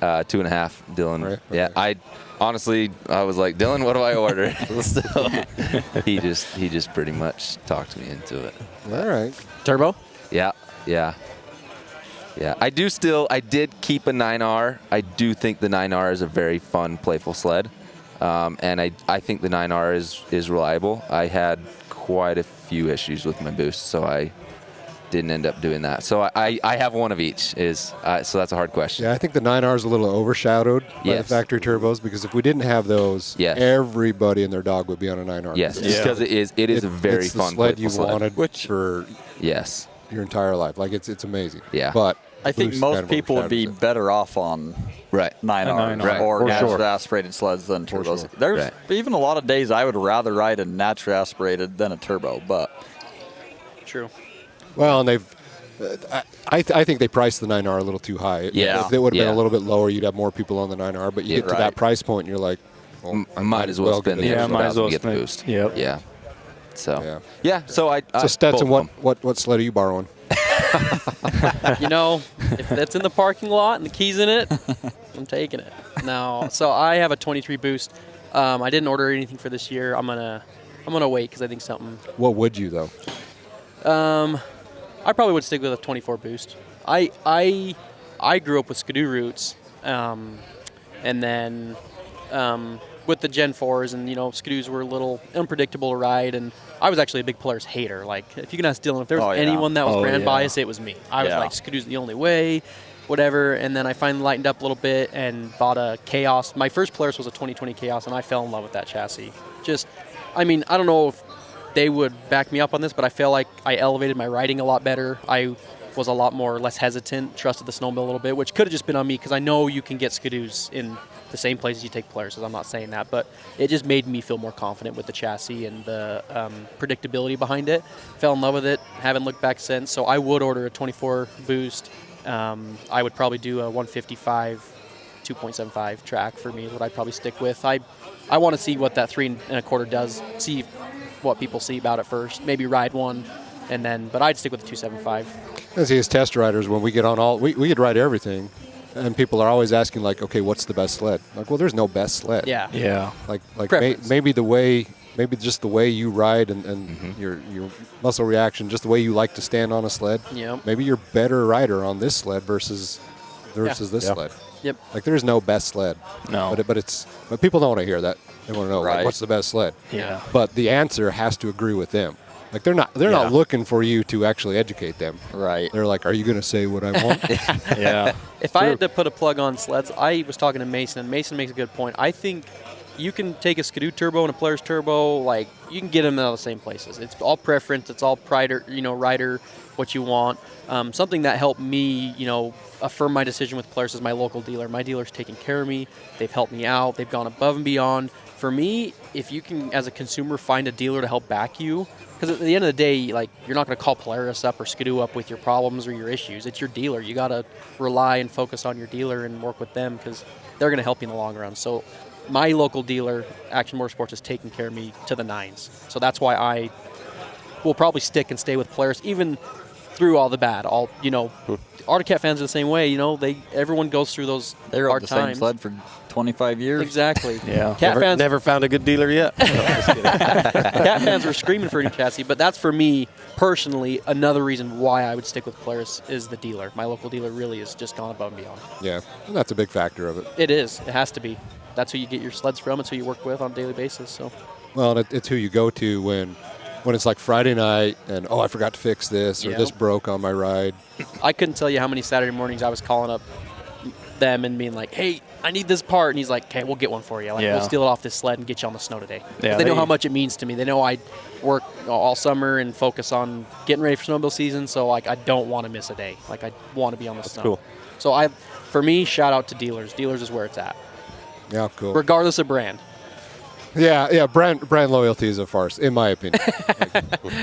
S3: 2.5, Dylan.
S1: Right,
S3: Yeah,
S1: okay.
S3: I was like, Dylan, what do I order? So he just pretty much talked me into it.
S1: All right.
S7: Turbo?
S3: Yeah. I did keep a 9R. I do think the 9R is a very fun, playful sled. And I think the 9R is reliable. I had quite a few issues with my boost, so I didn't end up doing that. So I have one of each. So that's a hard question.
S1: Yeah, I think the 9R is a little overshadowed by the
S3: Yes.
S1: factory turbos, because if we didn't have those,
S3: Yes.
S1: everybody and their dog would be on a 9R.
S3: Yes, just because it is a very
S1: it's
S3: fun,
S1: the sled
S3: playful
S1: you
S3: sled.
S1: wanted for
S3: Yes.
S1: your entire life. Like it's amazing.
S3: Yeah.
S1: But
S6: I think
S1: Boost
S6: most
S1: kind of
S6: people would be
S1: overshadows it.
S6: better off on
S3: Right.
S6: 9R
S2: Right.
S6: or
S1: For
S6: naturally
S1: sure.
S6: aspirated sleds than turbos.
S1: sure.
S6: There's
S3: Right.
S6: even a lot of days I would rather ride a naturally aspirated than a turbo, but
S5: True.
S1: Well, and they've. I think they priced the 9R a little too high.
S3: Yeah.
S1: If it would have been
S3: Yeah.
S1: a little bit lower, you'd have more people on the 9R. But you get to
S6: right.
S1: that price point, and you're like, well, I
S3: Might as well spend the
S1: get it.
S3: extra
S2: might as
S3: thousand
S2: well
S3: to get the
S2: spend-
S3: boost.
S2: Yep.
S3: Yeah. So
S1: Yeah.
S3: yeah. So I
S1: So Stetson,
S3: both of them.
S1: what sled are you borrowing?
S5: You know, if that's in the parking lot and the key's in it, I'm taking it. No, so I have a 23 boost. I didn't order anything for this year. I'm gonna wait because I think something.
S1: What would you though?
S5: I probably would stick with a 24 boost. I grew up with Skidoo roots, and then with the Gen 4s, and Skidoos were a little unpredictable to ride, and I was actually a big Polaris hater. Like, if you can ask Dylan, if there was
S6: Oh, yeah.
S5: anyone that was
S2: Oh,
S5: brand
S2: yeah.
S5: biased, it was me. I was
S6: Yeah.
S5: like, Skidoo's the only way, whatever. And then I finally lightened up a little bit and bought a Chaos. My first Polaris was a 2020 Chaos, and I fell in love with that chassis. I don't know if they would back me up on this, but I feel like I elevated my riding a lot better. I was a lot less hesitant, trusted the Snowmobile a little bit, which could have just been on me because I know you can get Skidoos in the same places you take Polarises. I'm not saying that, but it just made me feel more confident with the chassis and the predictability behind it. Fell in love with it, haven't looked back since, so I would order a 24 boost. I would probably do a 155 2.75 track for me is what I'd probably stick with. I want to see what that 3 1/4 does, see what people see about it first, maybe ride one, and then, but I'd stick with the 275.
S1: As he is test riders, when we get on we could ride everything, and people are always asking like, okay, what's the best sled? Like, well, there's no best sled.
S5: Yeah.
S2: Yeah.
S1: Like
S5: Preference.
S1: maybe just the way you ride and your muscle reaction, just the way you like to stand on a sled.
S5: Yep.
S1: Maybe you're a better rider on this sled versus this
S7: Yeah.
S1: sled.
S5: Yep.
S1: Like, there's no best sled.
S2: No.
S1: But people don't want to hear that. They want to know like,
S6: Right.
S1: what's the best sled.
S2: Yeah.
S1: But the answer has to agree with them. Like, they're not looking for you to actually educate them.
S6: right.
S1: They're like, are you going to say what I want?
S2: Yeah.
S5: If I had to put a plug on sleds, I was talking to Mason, and Mason makes a good point. I think you can take a Skidoo turbo and a Polaris turbo, like, you can get them in all the same places. It's all preference. It's all rider, what you want. Something that helped me, affirm my decision with Polaris is my local dealer. My dealer's taking care of me. They've helped me out. They've gone above and beyond. For me, if you can, as a consumer, find a dealer to help back you, because at the end of the day, like, you're not going to call Polaris up or Skidoo up with your problems or your issues. It's your dealer. You got to rely and focus on your dealer and work with them because they're going to help you in the long run. So my local dealer, Action Motorsports, is taking care of me to the nines. So that's why I will probably stick and stay with Polaris. Even through all the bad. Arctic Cat fans are the same way. Everyone goes through those
S6: They rode
S5: hard
S6: the same
S5: times.
S6: sled for 25 years.
S5: Exactly.
S2: Yeah.
S5: Cat fans.
S7: Never found a good dealer yet. No, just kidding.
S5: Cat fans were screaming for a new chassis, but that's for me personally another reason why I would stick with Polaris is the dealer. My local dealer really has just gone above and beyond.
S1: Yeah, and that's a big factor of it.
S5: It is. It has to be. That's who you get your sleds from. It's who you work with on a daily basis. So.
S1: Well, and it's who you go to when it's like Friday night and, oh, I forgot to fix this or
S5: Yeah.
S1: this broke on my ride.
S5: I couldn't tell you how many Saturday mornings I was calling up them and being like, hey, I need this part. And he's like, okay, we'll get one for you. Like,
S2: Yeah.
S5: we'll steal it off this sled and get you on the snow today. 'Cause
S2: Yeah,
S5: they know
S2: they-
S5: how much it means to me. They know I work all summer and focus on getting ready for snowmobile season. So, like, I don't want to miss a day. Like, I want to be on the snow.
S7: cool.
S5: So, for me, shout out to dealers. Dealers is where it's at,
S1: Yeah, cool.
S5: regardless of brand.
S1: Yeah, brand loyalty is a farce, in my opinion.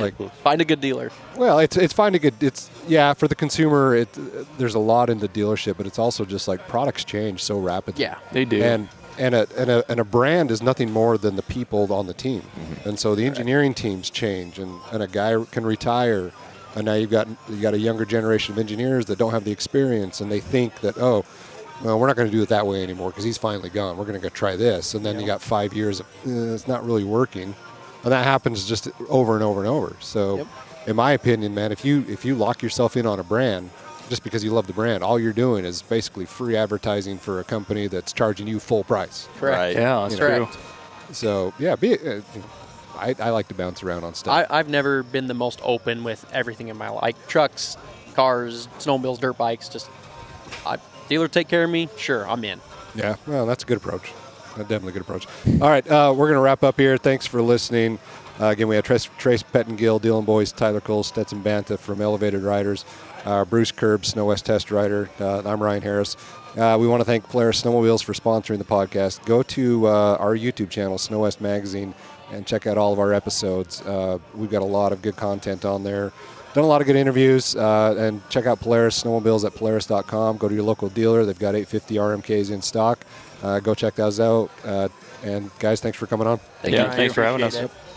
S1: like,
S5: Find a good dealer.
S1: well, it's fine to get. It's for the consumer. There's a lot in the dealership, but it's also just like products change so rapidly.
S5: Yeah.
S2: They do.
S1: And a brand is nothing more than the people on the team, and so the engineering teams change, and a guy can retire, and now you got a younger generation of engineers that don't have the experience, and they think that well, we're not going to do it that way anymore because he's finally gone. We're going to go try this, and then you got 5 years of it's not really working, and that happens just over and over and over. So, in my opinion, man, if you lock yourself in on a brand just because you love the brand, all you're doing is basically free advertising for a company that's charging you full price.
S5: Correct.
S6: Right.
S2: Yeah, that's
S5: Correct.
S2: true.
S1: So yeah, I like to bounce around on stuff.
S5: I've never been the most open with everything in my life. Like trucks, cars, snowmobiles, dirt bikes. Dealer take care of me. Sure, I'm in.
S1: Yeah, well, that's a good approach. That's definitely a good approach. All right, we're going to wrap up here. Thanks for listening. Again, we have Trace Pettingill, Dylan Boyce, Tyler Cole, Stetson Banta from Elevated Riders, Bruce Kerbs, SnoWest Test Rider. I'm Ryan Harris. We want to thank Polaris Snowmobiles for sponsoring the podcast. Go to our YouTube channel, SnoWest Magazine, and check out all of our episodes. We've got a lot of good content on there. Done a lot of good interviews, and check out Polaris Snowmobiles at Polaris.com. Go to your local dealer. They've got 850 RMKs in stock. Go check those out. And guys, thanks for coming on.
S2: Thanks for having us.
S5: Appreciate it.